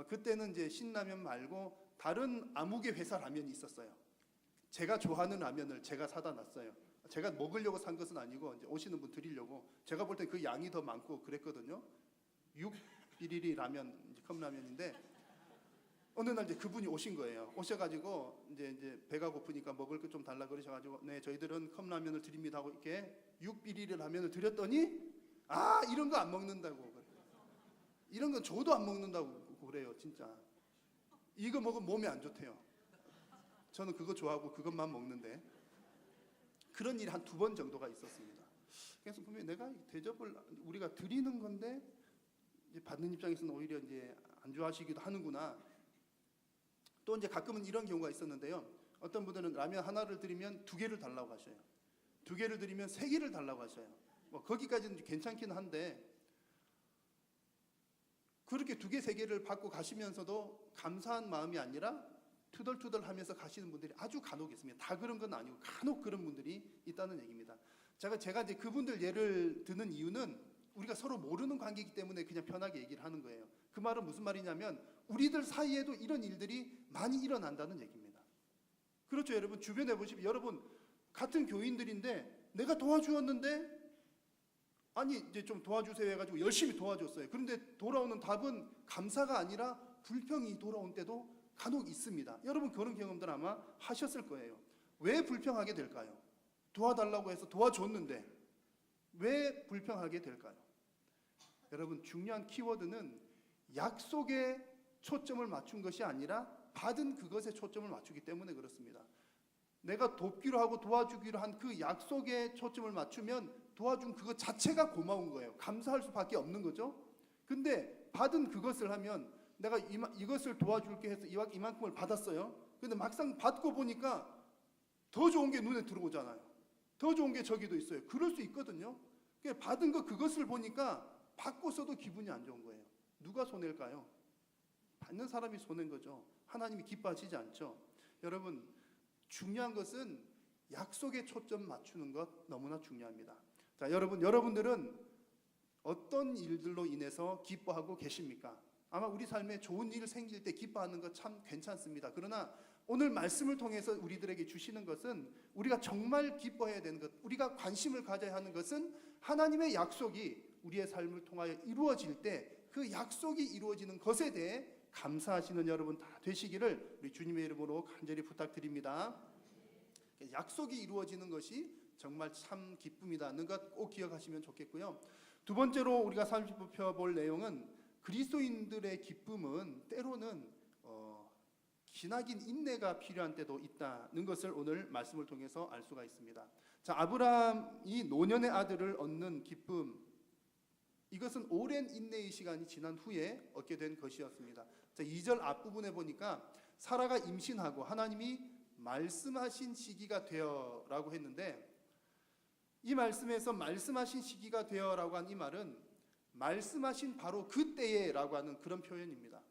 그때는 이제 신라면 말고 다른 아무개 회사 라면이 있었어요. 제가 좋아하는 라면을 제가 사다 놨어요. 제가 먹으려고 산 것은 아니고 이제 오시는 분 드리려고. 제가 볼 때 그 양이 더 많고 그랬거든요. 6비리리 라면, 컵라면인데 어느 날 이제 그분이 오신 거예요. 오셔가지고 이제 배가 고프니까 먹을 거 좀 달라 그러셔가지고 네 저희들은 컵라면을 드립니다 하고 이렇게 6비리리 라면을 드렸더니 이런 거 안 먹는다고, 이런 건 저도 안 먹는다고 그래요. 진짜 이거 먹으면 몸에 안 좋대요. 저는 그거 좋아하고 그것만 먹는데 그런 일이 한 2번 정도가 있었습니다. 그래서 분명히 내가 대접을 우리가 드리는 건데 이제 받는 입장에서는 오히려 이제 안 좋아하시기도 하는구나. 또 이제 가끔은 이런 경우가 있었는데요. 어떤 분들은 라면 하나를 드리면 2개를 달라고 하셔요. 2개를 드리면 3개를 달라고 하셔요. 뭐 거기까지는 괜찮긴 한데 그렇게 2개, 3개를 받고 가시면서도 감사한 마음이 아니라 투덜투덜하면서 가시는 분들이 아주 간혹 있습니다. 다 그런 건 아니고 간혹 그런 분들이 있다는 얘기입니다. 제가 이제 그분들 예를 드는 이유는 우리가 서로 모르는 관계이기 때문에 그냥 편하게 얘기를 하는 거예요. 그 말은 무슨 말이냐면 우리들 사이에도 이런 일들이 많이 일어난다는 얘기입니다. 그렇죠, 여러분. 주변에 보시면 여러분 같은 교인들인데 내가 도와주었는데 아니 이제 좀 도와주세요 해가지고 열심히 도와줬어요. 그런데 돌아오는 답은 감사가 아니라 불평이 돌아온 때도 간혹 있습니다. 여러분 그런 경험들 아마 하셨을 거예요. 왜 불평하게 될까요? 도와달라고 해서 도와줬는데 왜 불평하게 될까요? 여러분 중요한 키워드는 약속에 초점을 맞춘 것이 아니라 받은 그것에 초점을 맞추기 때문에 그렇습니다. 내가 돕기로 하고 도와주기로 한 그 약속에 초점을 맞추면 도와준 그것 자체가 고마운 거예요. 감사할 수밖에 없는 거죠. 근데 받은 그것을 하면 내가 이것을 도와줄게 해서 이만큼을 받았어요. 근데 막상 받고 보니까 더 좋은 게 눈에 들어오잖아요. 더 좋은 게 저기도 있어요. 그럴 수 있거든요. 받은 그것을 보니까 받고서도 기분이 안 좋은 거예요. 누가 손해일까요? 받는 사람이 손해인 거죠. 하나님이 기뻐하시지 않죠. 여러분 중요한 것은 약속에 초점 맞추는 것 너무나 중요합니다. 자, 여러분들은 어떤 일들로 인해서 기뻐하고 계십니까? 아마 우리 삶에 좋은 일 생길 때 기뻐하는 것 참 괜찮습니다. 그러나 오늘 말씀을 통해서 우리들에게 주시는 것은 우리가 정말 기뻐해야 되는 것, 우리가 관심을 가져야 하는 것은 하나님의 약속이 우리의 삶을 통하여 이루어질 때 그 약속이 이루어지는 것에 대해 감사하시는 여러분 다 되시기를 우리 주님의 이름으로 간절히 부탁드립니다. 약속이 이루어지는 것이 정말 참 기쁨이라는 것 꼭 기억하시면 좋겠고요. 두 번째로 우리가 살펴볼 내용은 그리스도인들의 기쁨은 때로는 기나긴 인내가 필요한 때도 있다는 것을 오늘 말씀을 통해서 알 수가 있습니다. 자, 아브라함이 노년의 아들을 얻는 기쁨, 이것은 오랜 인내의 시간이 지난 후에 얻게 된 것이었습니다. 자, 2절 앞부분에 보니까 사라가 임신하고 하나님이 말씀하신 시기가 되어라고 했는데, 이 말씀에서 말씀하신 시기가 되어라고 한 이 말은 말씀하신 바로 그때에라고 하는 그런 표현입니다.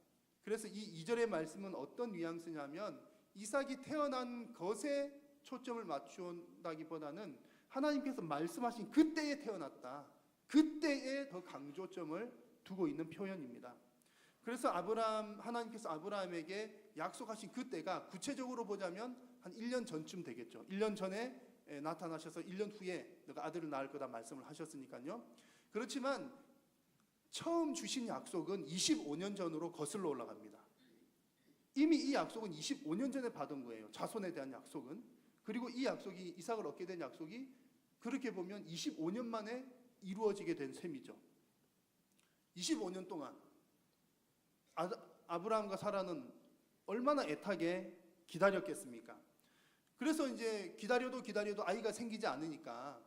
그래서 이 2절의 말씀은 어떤 뉘앙스냐면 이삭이 태어난 것에 초점을 맞춘다기보다는 하나님께서 말씀하신 그때에 태어났다, 그때에 더 강조점을 두고 있는 표현입니다. 그래서 하나님께서 아브라함에게 약속하신 그때가 구체적으로 보자면 한 1년 전쯤 되겠죠. 1년 전에 나타나셔서 1년 후에 너가 아들을 낳을 거다 말씀을 하셨으니까요. 그렇지만 처음 주신 약속은 25년 전으로 거슬러 올라갑니다. 이미 이 약속은 25년 전에 받은 거예요. 자손에 대한 약속은. 그리고 이 약속이, 이삭을 얻게 된 약속이 그렇게 보면 25년 만에 이루어지게 된 셈이죠. 25년 동안 아브라함과 사라는 얼마나 애타게 기다렸겠습니까? 그래서 이제 기다려도 아이가 생기지 않으니까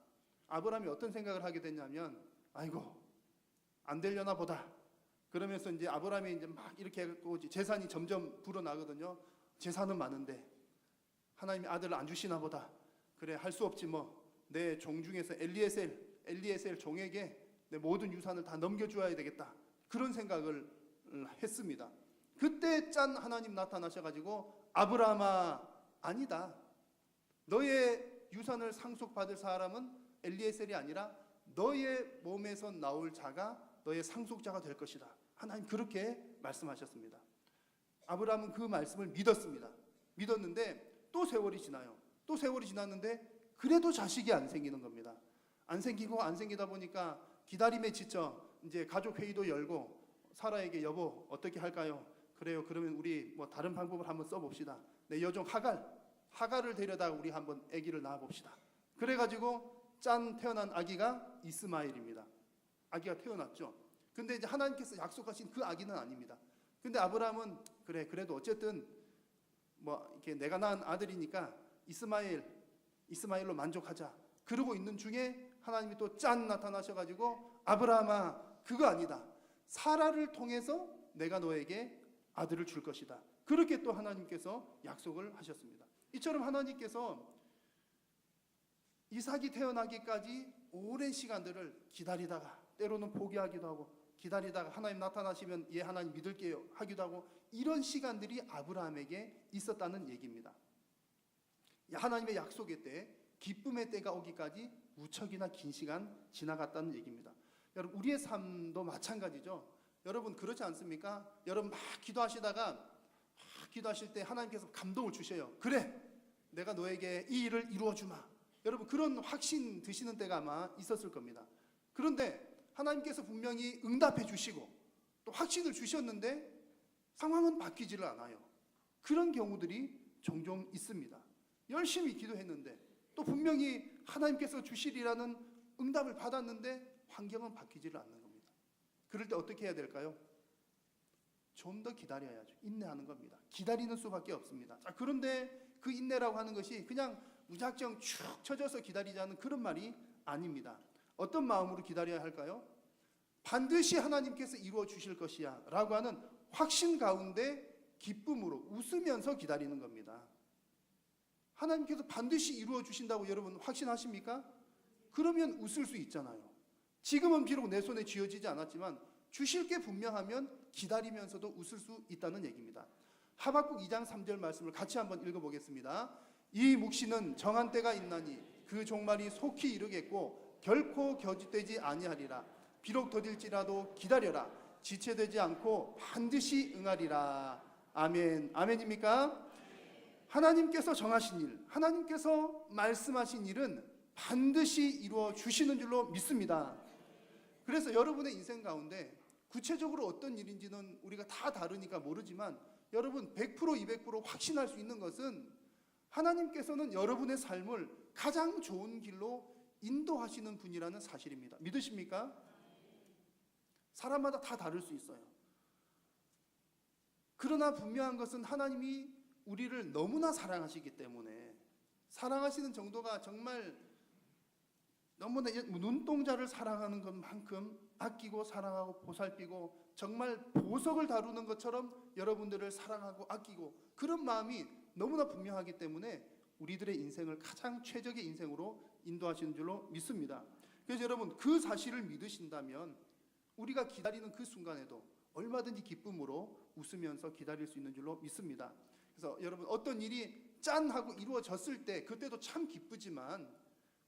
아브라함이 어떤 생각을 하게 됐냐면, 아이고 안 되려나 보다. 그러면서 이제 아브라함이 이제 막 이렇게 해갖고 재산이 점점 불어나거든요. 재산은 많은데 하나님이 아들을 안 주시나 보다. 그래, 할 수 없지 뭐. 내 종 중에서 엘리에셀 종에게 내 모든 유산을 다 넘겨주어야 되겠다. 그런 생각을 했습니다. 그때 짠 하나님 나타나셔가지고, 아브라함아, 아니다. 너의 유산을 상속받을 사람은 엘리에셀이 아니라 너의 몸에서 나올 자가 너의 상속자가 될 것이다. 하나님 그렇게 말씀하셨습니다. 아브라함은 그 말씀을 믿었습니다. 믿었는데 또 세월이 지나요. 또 세월이 지났는데 그래도 자식이 안 생기는 겁니다. 안 생기다 보니까 기다림에 지쳐 이제 가족 회의도 열고 사라에게, 여보 어떻게 할까요? 그래요. 그러면 우리 뭐 다른 방법을 한번 써봅시다. 내 여종 하갈을 데려다 우리 한번 아기를 낳아봅시다. 그래가지고 짠 태어난 아기가 이스마엘입니다. 아기가 태어났죠. 근데 이제 하나님께서 약속하신 그 아기는 아닙니다. 근데 아브라함은 그래도 어쨌든 뭐 이렇게 내가 낳은 아들이니까 이스마엘로 만족하자. 그러고 있는 중에 하나님이 또 짠 나타나셔가지고, 아브라함아, 그거 아니다. 사라를 통해서 내가 너에게 아들을 줄 것이다. 그렇게 또 하나님께서 약속을 하셨습니다. 이처럼 하나님께서 이삭이 태어나기까지 오랜 시간들을 기다리다가, 때로는 포기하기도 하고, 기다리다가 하나님 나타나시면 예 하나님 믿을게요 하기도 하고, 이런 시간들이 아브라함에게 있었다는 얘기입니다. 하나님의 약속의 때, 기쁨의 때가 오기까지 무척이나 긴 시간 지나갔다는 얘기입니다. 여러분, 우리의 삶도 마찬가지죠. 여러분 그렇지 않습니까? 여러분 막 기도하실 때 하나님께서 감동을 주셔요. 그래, 내가 너에게 이 일을 이루어 주마. 여러분 그런 확신 드시는 때가 아마 있었을 겁니다. 그런데 하나님께서 분명히 응답해 주시고 또 확신을 주셨는데 상황은 바뀌지를 않아요. 그런 경우들이 종종 있습니다. 열심히 기도했는데 또 분명히 하나님께서 주시리라는 응답을 받았는데 환경은 바뀌지를 않는 겁니다. 그럴 때 어떻게 해야 될까요? 좀 더 기다려야죠. 인내하는 겁니다. 기다리는 수밖에 없습니다. 자, 그런데 그 인내라고 하는 것이 그냥 무작정 축 처져서 기다리자는 그런 말이 아닙니다. 어떤 마음으로 기다려야 할까요? 반드시 하나님께서 이루어 주실 것이야 라고 하는 확신 가운데 기쁨으로 웃으면서 기다리는 겁니다. 하나님께서 반드시 이루어 주신다고 여러분 확신하십니까? 그러면 웃을 수 있잖아요. 지금은 비록 내 손에 쥐어지지 않았지만 주실 게 분명하면 기다리면서도 웃을 수 있다는 얘기입니다. 하박국 2장 3절 말씀을 같이 한번 읽어보겠습니다. 이 묵시는 정한 때가 있나니 그 종말이 속히 이르겠고 결코 겨짓되지 아니하리라. 비록 더딜지라도 기다려라. 지체되지 않고 반드시 응하리라. 아멘. 아멘입니까? 하나님께서 정하신 일, 하나님께서 말씀하신 일은 반드시 이루어 주시는 줄로 믿습니다. 그래서 여러분의 인생 가운데 구체적으로 어떤 일인지는 우리가 다 다르니까 모르지만 여러분 100% 200% 확신할 수 있는 것은 하나님께서는 여러분의 삶을 가장 좋은 길로 인도하시는 분이라는 사실입니다. 믿으십니까? 사람마다 다 다를 수 있어요. 그러나 분명한 것은 하나님이 우리를 너무나 사랑하시기 때문에, 사랑하시는 정도가 정말 너무나 눈동자를 사랑하는 것만큼 아끼고 사랑하고 보살피고 정말 보석을 다루는 것처럼 여러분들을 사랑하고 아끼고 그런 마음이 너무나 분명하기 때문에 우리들의 인생을 가장 최적의 인생으로 인도하시는 줄로 믿습니다. 그래서 여러분, 그 사실을 믿으신다면 우리가 기다리는 그 순간에도 얼마든지 기쁨으로 웃으면서 기다릴 수 있는 줄로 믿습니다. 그래서 여러분, 어떤 일이 짠 하고 이루어졌을 때 그때도 참 기쁘지만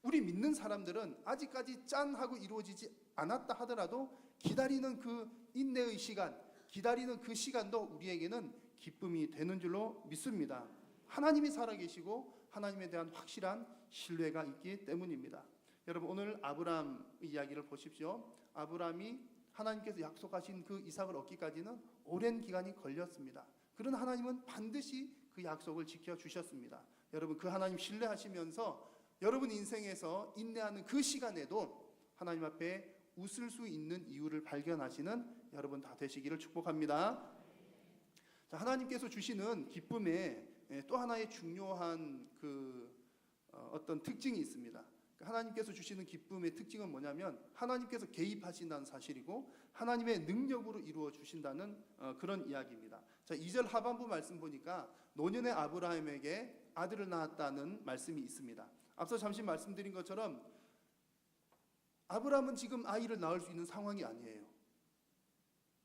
우리 믿는 사람들은 아직까지 짠 하고 이루어지지 않았다 하더라도 기다리는 그 인내의 시간, 기다리는 그 시간도 우리에게는 기쁨이 되는 줄로 믿습니다. 하나님이 살아계시고 하나님에 대한 확실한 신뢰가 있기 때문입니다. 여러분, 오늘 아브라함 이야기를 보십시오. 아브라함이 하나님께서 약속하신 그 이삭을 얻기까지는 오랜 기간이 걸렸습니다. 그러나 하나님은 반드시 그 약속을 지켜주셨습니다. 여러분, 그 하나님 신뢰하시면서 여러분 인생에서 인내하는 그 시간에도 하나님 앞에 웃을 수 있는 이유를 발견하시는 여러분 다 되시기를 축복합니다. 자, 하나님께서 주시는 기쁨에 또 하나의 중요한 어떤 특징이 있습니다. 하나님께서 주시는 기쁨의 특징은 뭐냐면 하나님께서 개입하신다는 사실이고 하나님의 능력으로 이루어 주신다는 그런 이야기입니다. 자, 2절 하반부 말씀 보니까 노년의 아브라함에게 아들을 낳았다는 말씀이 있습니다. 앞서 잠시 말씀드린 것처럼 아브라함은 지금 아이를 낳을 수 있는 상황이 아니에요.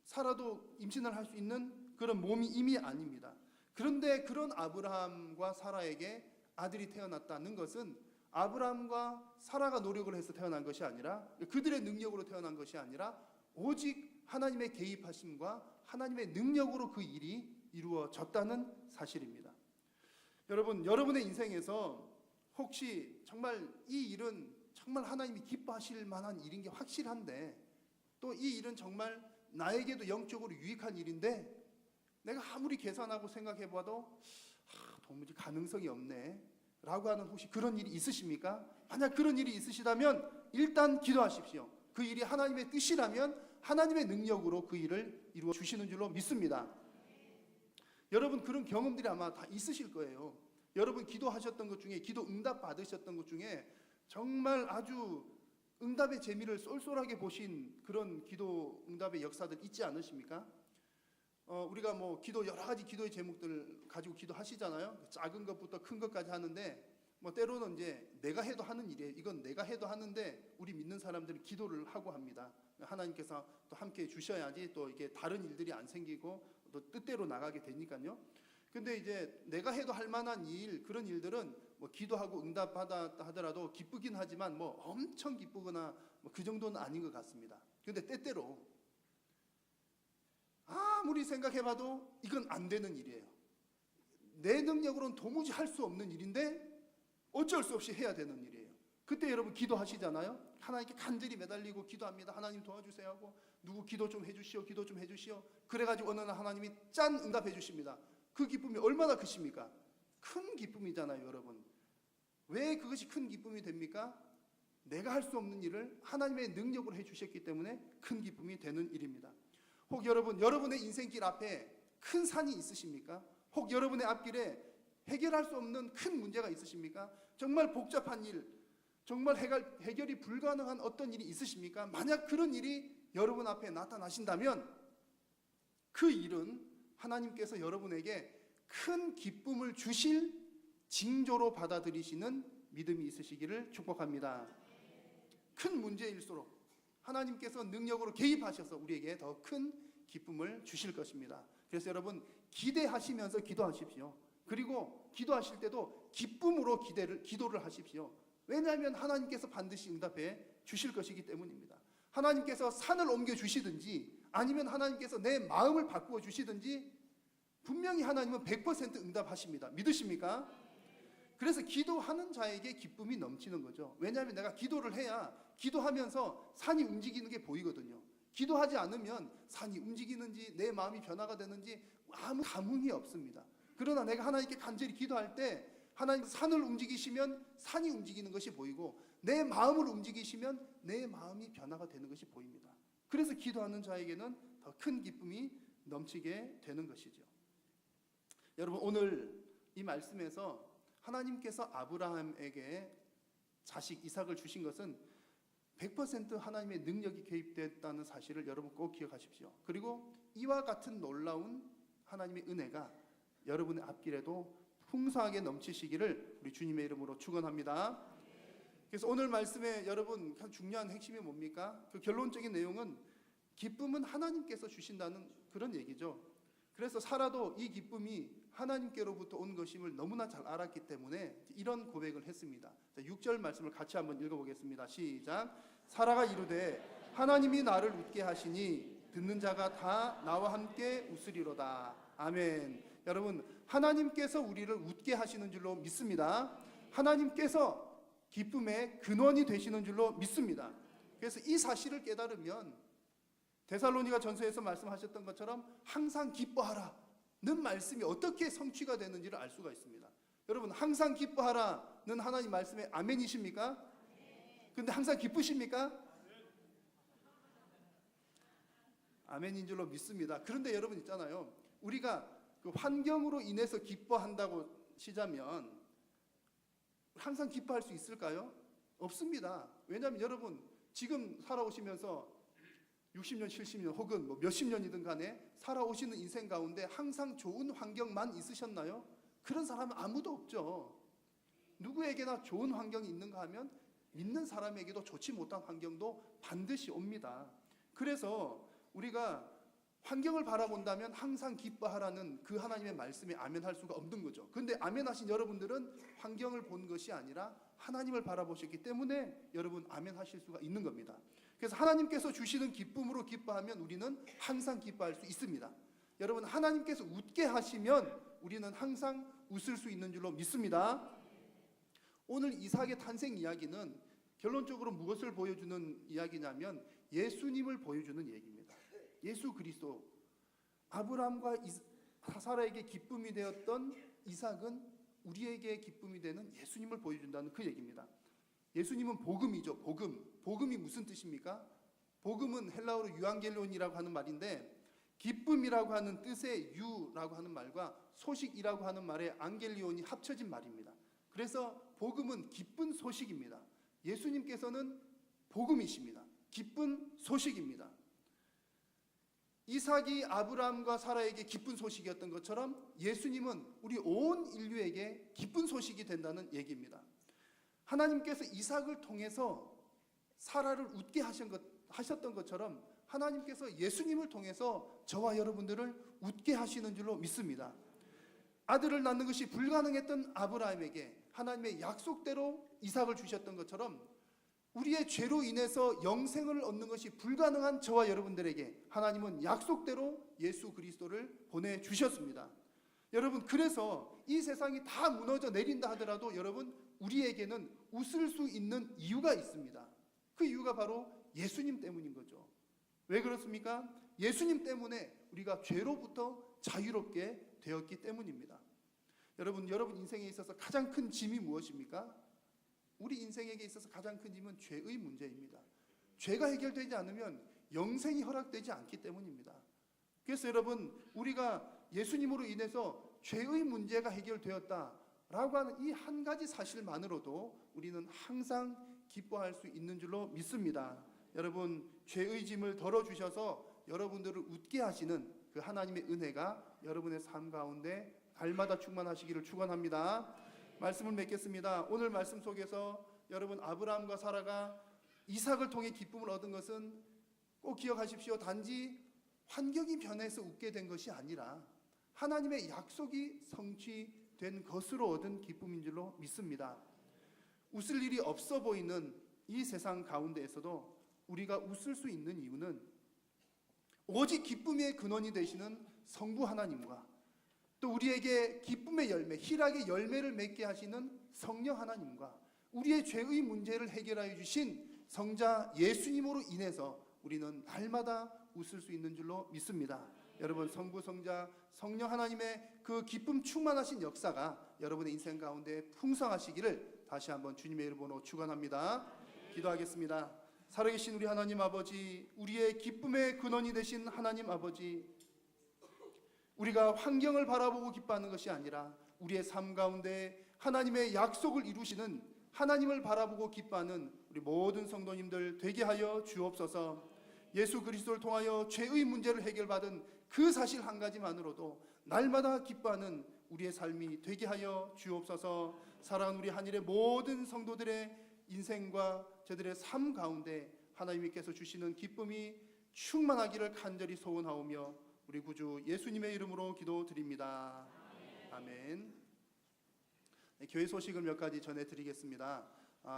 살아도 임신을 할 수 있는 그런 몸이 이미 아닙니다. 그런데 그런 아브라함과 사라에게 아들이 태어났다는 것은 아브라함과 사라가 노력을 해서 태어난 것이 아니라, 그들의 능력으로 태어난 것이 아니라 오직 하나님의 개입하심과 하나님의 능력으로 그 일이 이루어졌다는 사실입니다. 여러분, 여러분의 인생에서 혹시 정말 이 일은 정말 하나님이 기뻐하실 만한 일인 게 확실한데, 또 이 일은 정말 나에게도 영적으로 유익한 일인데 내가 아무리 계산하고 생각해봐도 도무지 가능성이 없네 라고 하는 혹시 그런 일이 있으십니까? 만약 그런 일이 있으시다면 일단 기도하십시오. 그 일이 하나님의 뜻이라면 하나님의 능력으로 그 일을 이루어 주시는 줄로 믿습니다. 여러분, 그런 경험들이 아마 다 있으실 거예요. 여러분 기도하셨던 것 중에, 기도 응답 받으셨던 것 중에 정말 아주 응답의 재미를 쏠쏠하게 보신 그런 기도 응답의 역사들 있지 않으십니까? 우리가 뭐 기도, 여러 가지 기도의 제목들 가지고 기도하시잖아요. 작은 것부터 큰 것까지 하는데 뭐 때로는 이제 내가 해도 하는 일이에요. 이건 내가 해도 하는데 우리 믿는 사람들은 기도를 하고 합니다. 하나님께서 또 함께 주셔야지 또 이게 다른 일들이 안 생기고 또 뜻대로 나가게 되니까요. 근데 이제 내가 해도 할 만한 일, 그런 일들은 뭐 기도하고 응답받았다 하더라도 기쁘긴 하지만 뭐 엄청 기쁘거나 뭐 그 정도는 아닌 것 같습니다. 근데 때때로 아무리 생각해봐도 이건 안 되는 일이에요. 내 능력으로는 도무지 할 수 없는 일인데 어쩔 수 없이 해야 되는 일이에요. 그때 여러분 기도하시잖아요. 하나님께 간절히 매달리고 기도합니다. 하나님 도와주세요 하고, 누구 기도 좀 해주시오, 기도 좀 해주시오. 그래가지고 어느 날 하나님이 짠 응답해 주십니다. 그 기쁨이 얼마나 크십니까? 큰 기쁨이잖아요, 여러분. 왜 그것이 큰 기쁨이 됩니까? 내가 할 수 없는 일을 하나님의 능력으로 해주셨기 때문에 큰 기쁨이 되는 일입니다. 혹 여러분의 인생길 앞에 큰 산이 있으십니까? 혹 여러분의 앞길에 해결할 수 없는 큰 문제가 있으십니까? 정말 복잡한 일, 정말 해결이 불가능한 어떤 일이 있으십니까? 만약 그런 일이 여러분 앞에 나타나신다면 그 일은 하나님께서 여러분에게 큰 기쁨을 주실 징조로 받아들이시는 믿음이 있으시기를 축복합니다. 큰 문제일수록 하나님께서 능력으로 개입하셔서 우리에게 더 큰 기쁨을 주실 것입니다. 그래서 여러분 기대하시면서 기도하십시오. 그리고 기도하실 때도 기쁨으로 기도를 하십시오. 왜냐하면 하나님께서 반드시 응답해 주실 것이기 때문입니다. 하나님께서 산을 옮겨 주시든지 아니면 하나님께서 내 마음을 바꾸어 주시든지 분명히 하나님은 100% 응답하십니다. 믿으십니까? 그래서 기도하는 자에게 기쁨이 넘치는 거죠. 왜냐하면 내가 기도를 해야 기도하면서 산이 움직이는 게 보이거든요. 기도하지 않으면 산이 움직이는지 내 마음이 변화가 되는지 아무 감흥이 없습니다. 그러나 내가 하나님께 간절히 기도할 때 하나님 산을 움직이시면 산이 움직이는 것이 보이고 내 마음을 움직이시면 내 마음이 변화가 되는 것이 보입니다. 그래서 기도하는 자에게는 더 큰 기쁨이 넘치게 되는 것이죠. 여러분, 오늘 이 말씀에서 하나님께서 아브라함에게 자식 이삭을 주신 것은 100% 하나님의 능력이 개입됐다는 사실을 여러분 꼭 기억하십시오. 그리고 이와 같은 놀라운 하나님의 은혜가 여러분의 앞길에도 풍성하게 넘치시기를 우리 주님의 이름으로 축원합니다. 그래서 오늘 말씀에 여러분 중요한 핵심이 뭡니까? 그 결론적인 내용은 기쁨은 하나님께서 주신다는 그런 얘기죠. 그래서 사라도 이 기쁨이 하나님께로부터 온 것임을 너무나 잘 알았기 때문에 이런 고백을 했습니다. 6절 말씀을 같이 한번 읽어보겠습니다. 시작. 사라가 이르되 하나님이 나를 웃게 하시니 듣는 자가 다 나와 함께 웃으리로다. 아멘. 여러분, 하나님께서 우리를 웃게 하시는 줄로 믿습니다. 하나님께서 기쁨의 근원이 되시는 줄로 믿습니다. 그래서 이 사실을 깨달으면 데살로니가 전서에서 말씀하셨던 것처럼 항상 기뻐하라는 말씀이 어떻게 성취가 되는지를 알 수가 있습니다. 여러분, 항상 기뻐하라는 하나님 말씀에 아멘이십니까? 근데 항상 기쁘십니까? 아멘인 줄로 믿습니다. 그런데 여러분 있잖아요. 우리가 그 환경으로 인해서 기뻐한다고 시자면 항상 기뻐할 수 있을까요? 없습니다. 왜냐하면 여러분 지금 살아오시면서 60년, 70년 혹은 뭐 몇십 년이든 간에 살아오시는 인생 가운데 항상 좋은 환경만 있으셨나요? 그런 사람은 아무도 없죠. 누구에게나 좋은 환경이 있는가 하면 믿는 사람에게도 좋지 못한 환경도 반드시 옵니다. 그래서 우리가 환경을 바라본다면 항상 기뻐하라는 그 하나님의 말씀에 아멘할 수가 없는 거죠. 그런데 아멘하신 여러분들은 환경을 본 것이 아니라 하나님을 바라보셨기 때문에 여러분 아멘하실 수가 있는 겁니다. 그래서 하나님께서 주시는 기쁨으로 기뻐하면 우리는 항상 기뻐할 수 있습니다. 여러분, 하나님께서 웃게 하시면 우리는 항상 웃을 수 있는 줄로 믿습니다. 오늘 이삭의 탄생 이야기는 결론적으로 무엇을 보여주는 이야기냐면 예수님을 보여주는 얘기입니다. 예수 그리스도, 아브라함과 사라에게 기쁨이 되었던 이삭은 우리에게 기쁨이 되는 예수님을 보여준다는 그 얘기입니다. 예수님은 복음이죠. 복음이 무슨 뜻입니까? 복음은 헬라어로 유앙겔론이라고 하는 말인데 기쁨이라고 하는 뜻의 유라고 하는 말과 소식이라고 하는 말의 앙겔리온이 합쳐진 말입니다. 그래서 복음은 기쁜 소식입니다. 예수님께서는 복음이십니다. 기쁜 소식입니다. 이삭이 아브라함과 사라에게 기쁜 소식이었던 것처럼 예수님은 우리 온 인류에게 기쁜 소식이 된다는 얘기입니다. 하나님께서 이삭을 통해서 사라를 웃게 하셨던 것처럼 하나님께서 예수님을 통해서 저와 여러분들을 웃게 하시는 줄로 믿습니다. 아들을 낳는 것이 불가능했던 아브라함에게 하나님의 약속대로 이삭을 주셨던 것처럼 우리의 죄로 인해서 영생을 얻는 것이 불가능한 저와 여러분들에게 하나님은 약속대로 예수 그리스도를 보내주셨습니다. 여러분, 그래서 이 세상이 다 무너져 내린다 하더라도 여러분 우리에게는 웃을 수 있는 이유가 있습니다. 그 이유가 바로 예수님 때문인 거죠. 왜 그렇습니까? 예수님 때문에 우리가 죄로부터 자유롭게 되었기 때문입니다. 여러분 인생에 있어서 가장 큰 짐이 무엇입니까? 우리 인생에게 있어서 가장 큰 짐은 죄의 문제입니다. 죄가 해결되지 않으면 영생이 허락되지 않기 때문입니다. 그래서 여러분 우리가 예수님으로 인해서 죄의 문제가 해결되었다라고 하는 이 한 가지 사실만으로도 우리는 항상 기뻐할 수 있는 줄로 믿습니다. 여러분 죄의 짐을 덜어주셔서 여러분들을 웃게 하시는 그 하나님의 은혜가 여러분의 삶 가운데 날마다 충만하시기를 축원합니다. 말씀을 맺겠습니다. 오늘 말씀 속에서 여러분 아브라함과 사라가 이삭을 통해 기쁨을 얻은 것은 꼭 기억하십시오. 단지 환경이 변해서 웃게 된 것이 아니라 하나님의 약속이 성취된 것으로 얻은 기쁨인 줄로 믿습니다. 웃을 일이 없어 보이는 이 세상 가운데에서도 우리가 웃을 수 있는 이유는 오직 기쁨의 근원이 되시는 성부 하나님과 또 우리에게 기쁨의 열매, 희락의 열매를 맺게 하시는 성령 하나님과 우리의 죄의 문제를 해결하여 주신 성자 예수님으로 인해서 우리는 날마다 웃을 수 있는 줄로 믿습니다. 여러분 성부, 성자, 성령 하나님의 그 기쁨 충만하신 역사가 여러분의 인생 가운데 풍성하시기를 다시 한번 주님의 이름으로 축원합니다. 기도하겠습니다. 살아계신 우리 하나님 아버지, 우리의 기쁨의 근원이 되신 하나님 아버지, 우리가 환경을 바라보고 기뻐하는 것이 아니라 우리의 삶 가운데 하나님의 약속을 이루시는, 하나님을 바라보고 기뻐하는 우리 모든 성도님들 되게 하여 주옵소서. 예수 그리스도를 통하여 죄의 문제를 해결받은 그 사실 한 가지만으로도 날마다 기뻐하는 우리의 삶이 되게 하여 주옵소서. 사랑하는 우리 한일의 모든 성도들의 인생과 저들의 삶 가운데 하나님께서 주시는 기쁨이 충만하기를 간절히 소원하오며 우리 구주 예수님의 이름으로 기도드립니다. 아멘. 네, 교회 소식을 몇 가지 전해드리겠습니다.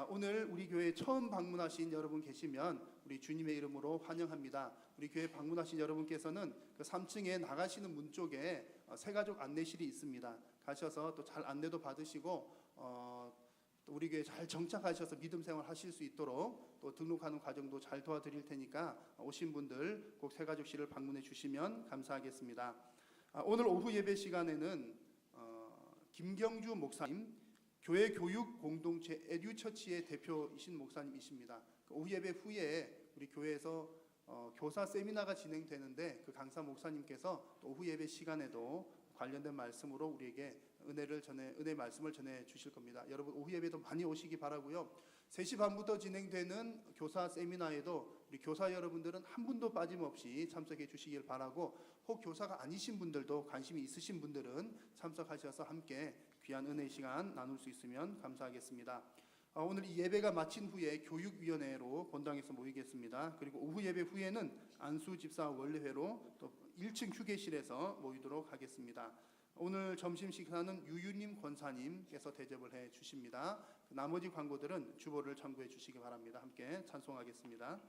오늘 우리 교회에 처음 방문하신 여러분 계시면 우리 주님의 이름으로 환영합니다. 우리 교회 방문하신 여러분께서는 그 3층에 나가시는 문 쪽에 새가족 안내실이 있습니다. 가셔서 또 잘 안내도 받으시고 또 우리 교회에 잘 정착하셔서 믿음 생활 하실 수 있도록 또 등록하는 과정도 잘 도와드릴 테니까 오신 분들 꼭 새가족실을 방문해 주시면 감사하겠습니다. 오늘 오후 예배 시간에는 김경주 목사님, 교회 교육 공동체 에듀처치의 대표이신 목사님이십니다. 오후 예배 후에 우리 교회에서 교사 세미나가 진행되는데 그 강사 목사님께서 또 오후 예배 시간에도 관련된 말씀으로 우리에게 은혜 말씀을 전해 주실 겁니다. 여러분 오후 예배도 많이 오시기 바라고요. 3시 반부터 진행되는 교사 세미나에도 우리 교사 여러분들은 한 분도 빠짐없이 참석해 주시길 바라고, 혹 교사가 아니신 분들도 관심이 있으신 분들은 참석하셔서 함께 귀한 은혜의 시간 나눌 수 있으면 감사하겠습니다. 오늘 이 예배가 마친 후에 교육위원회로 본당에서 모이겠습니다. 그리고 오후 예배 후에는 안수집사 원례회로 또 1층 휴게실에서 모이도록 하겠습니다. 오늘 점심 식사는 유유님 권사님께서 대접을 해 주십니다. 나머지 광고들은 주보를 참고해 주시기 바랍니다. 함께 찬송하겠습니다.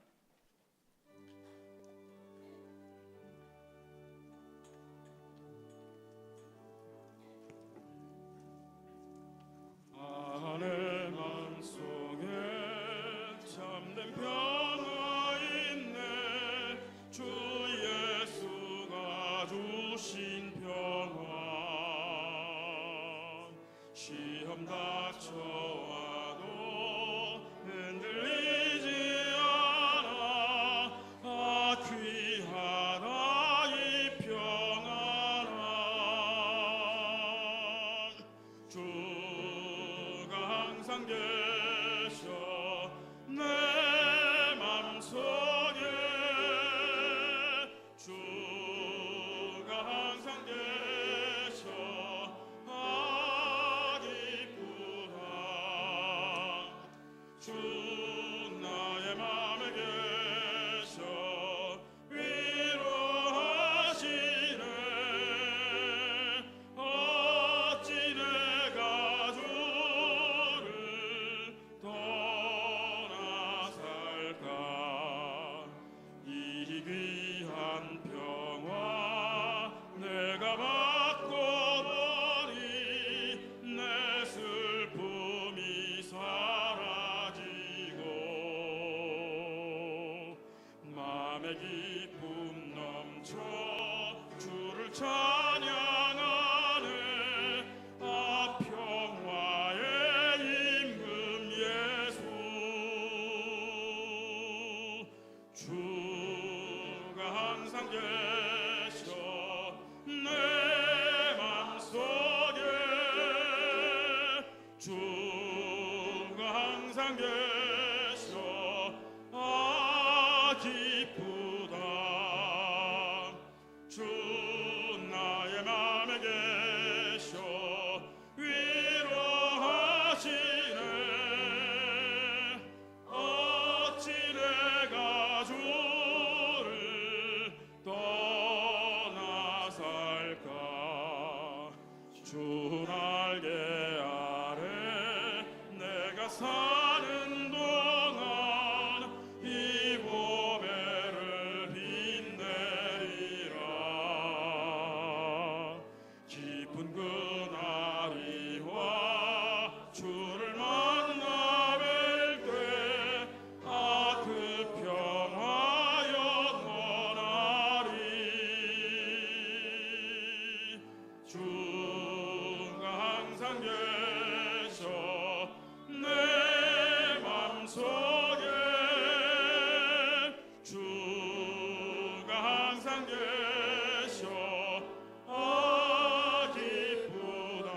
내 맘속에 참된 평화 있네. 주 예수가 주신 평화. 시험 닥쳐와도 흔들리지 않아. 귀하다 이 평안함. 주가 항상 계셔 내 맘속에. 주가 항상 계셔 기쁘다. 주 나의 맘에 계셔 위로하시네. 어찌 내가 주를 떠나 살까. 이 귀한 평화 내가 받고 보니 내 슬픔이 사라지고 맘의 기쁨 넘쳐 주를 찬양하네. 평화의 임금 예수. 주가 항상 계셔 내 맘속에. 주가 항상 계셔 기쁘다. 주 나의 맘에 계셔 위로하시네. 어찌 내가 주를 떠나 살까. 주 날개 아래 내가 사는 동안 이 보배를 빛내리라. 깊은 그날이 와 주를 만나 뵐 때 그 평화 영원하리. 주가 항상 계셔 내 맘속에. 주가 항상 계셔 기쁘다.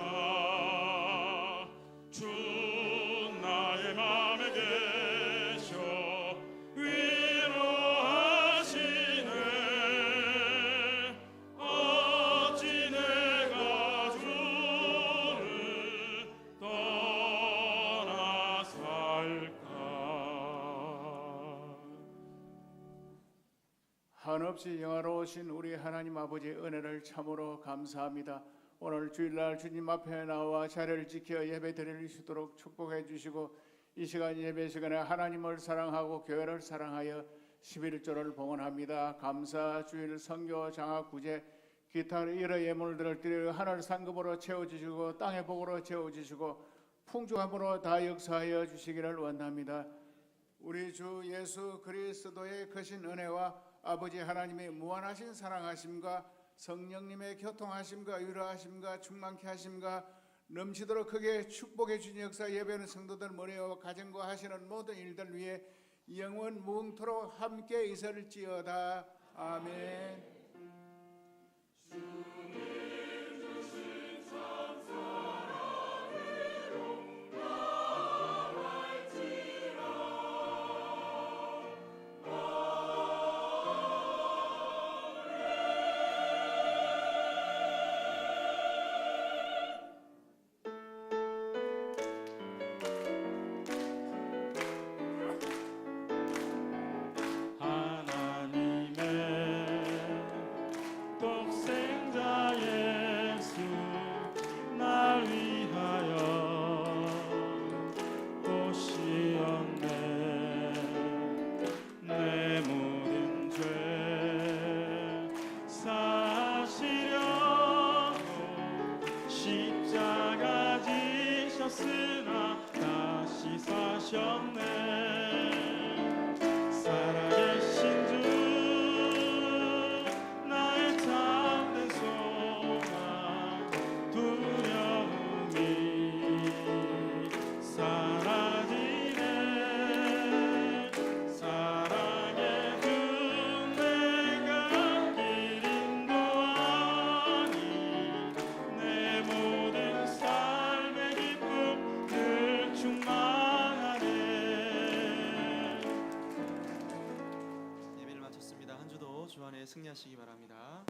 한없이 영화로우신 우리 하나님 아버지의 은혜를 참으로 감사합니다. 오늘 주일날 주님 앞에 나와 자리를 지켜 예배 드릴 수 있도록 축복해 주시고 이 시간 예배 시간에 하나님을 사랑하고 교회를 사랑하여 11조를 봉헌합니다. 감사 주일 선교 장학 구제 기타 여러 예물들을 드려 하늘 상급으로 채워주시고 땅의 복으로 채워주시고 풍족함으로 다 역사하여 주시기를 원합니다. 우리 주 예수 그리스도의 크신 은혜와 아버지 하나님의 무한하신 사랑하심과 성령님의 교통하심과 위로하심과 충만케 하심과 넘치도록 크게 축복해 주신 역사 예배하는 성도들 머리와 가정과 하시는 모든 일들 위해 영원 무궁토록 함께 있을지어다. 아멘. 사셨으나 다시 사셨네. 살아계신 주 나의 참된 소망 두려움이 사라지네. 사랑의 금 내가 길 인도하니 내 모든 삶의 기쁨 늘 충만하네. 예배를 마쳤습니다. 한 주도 주 안에 승리하시기 바랍니다.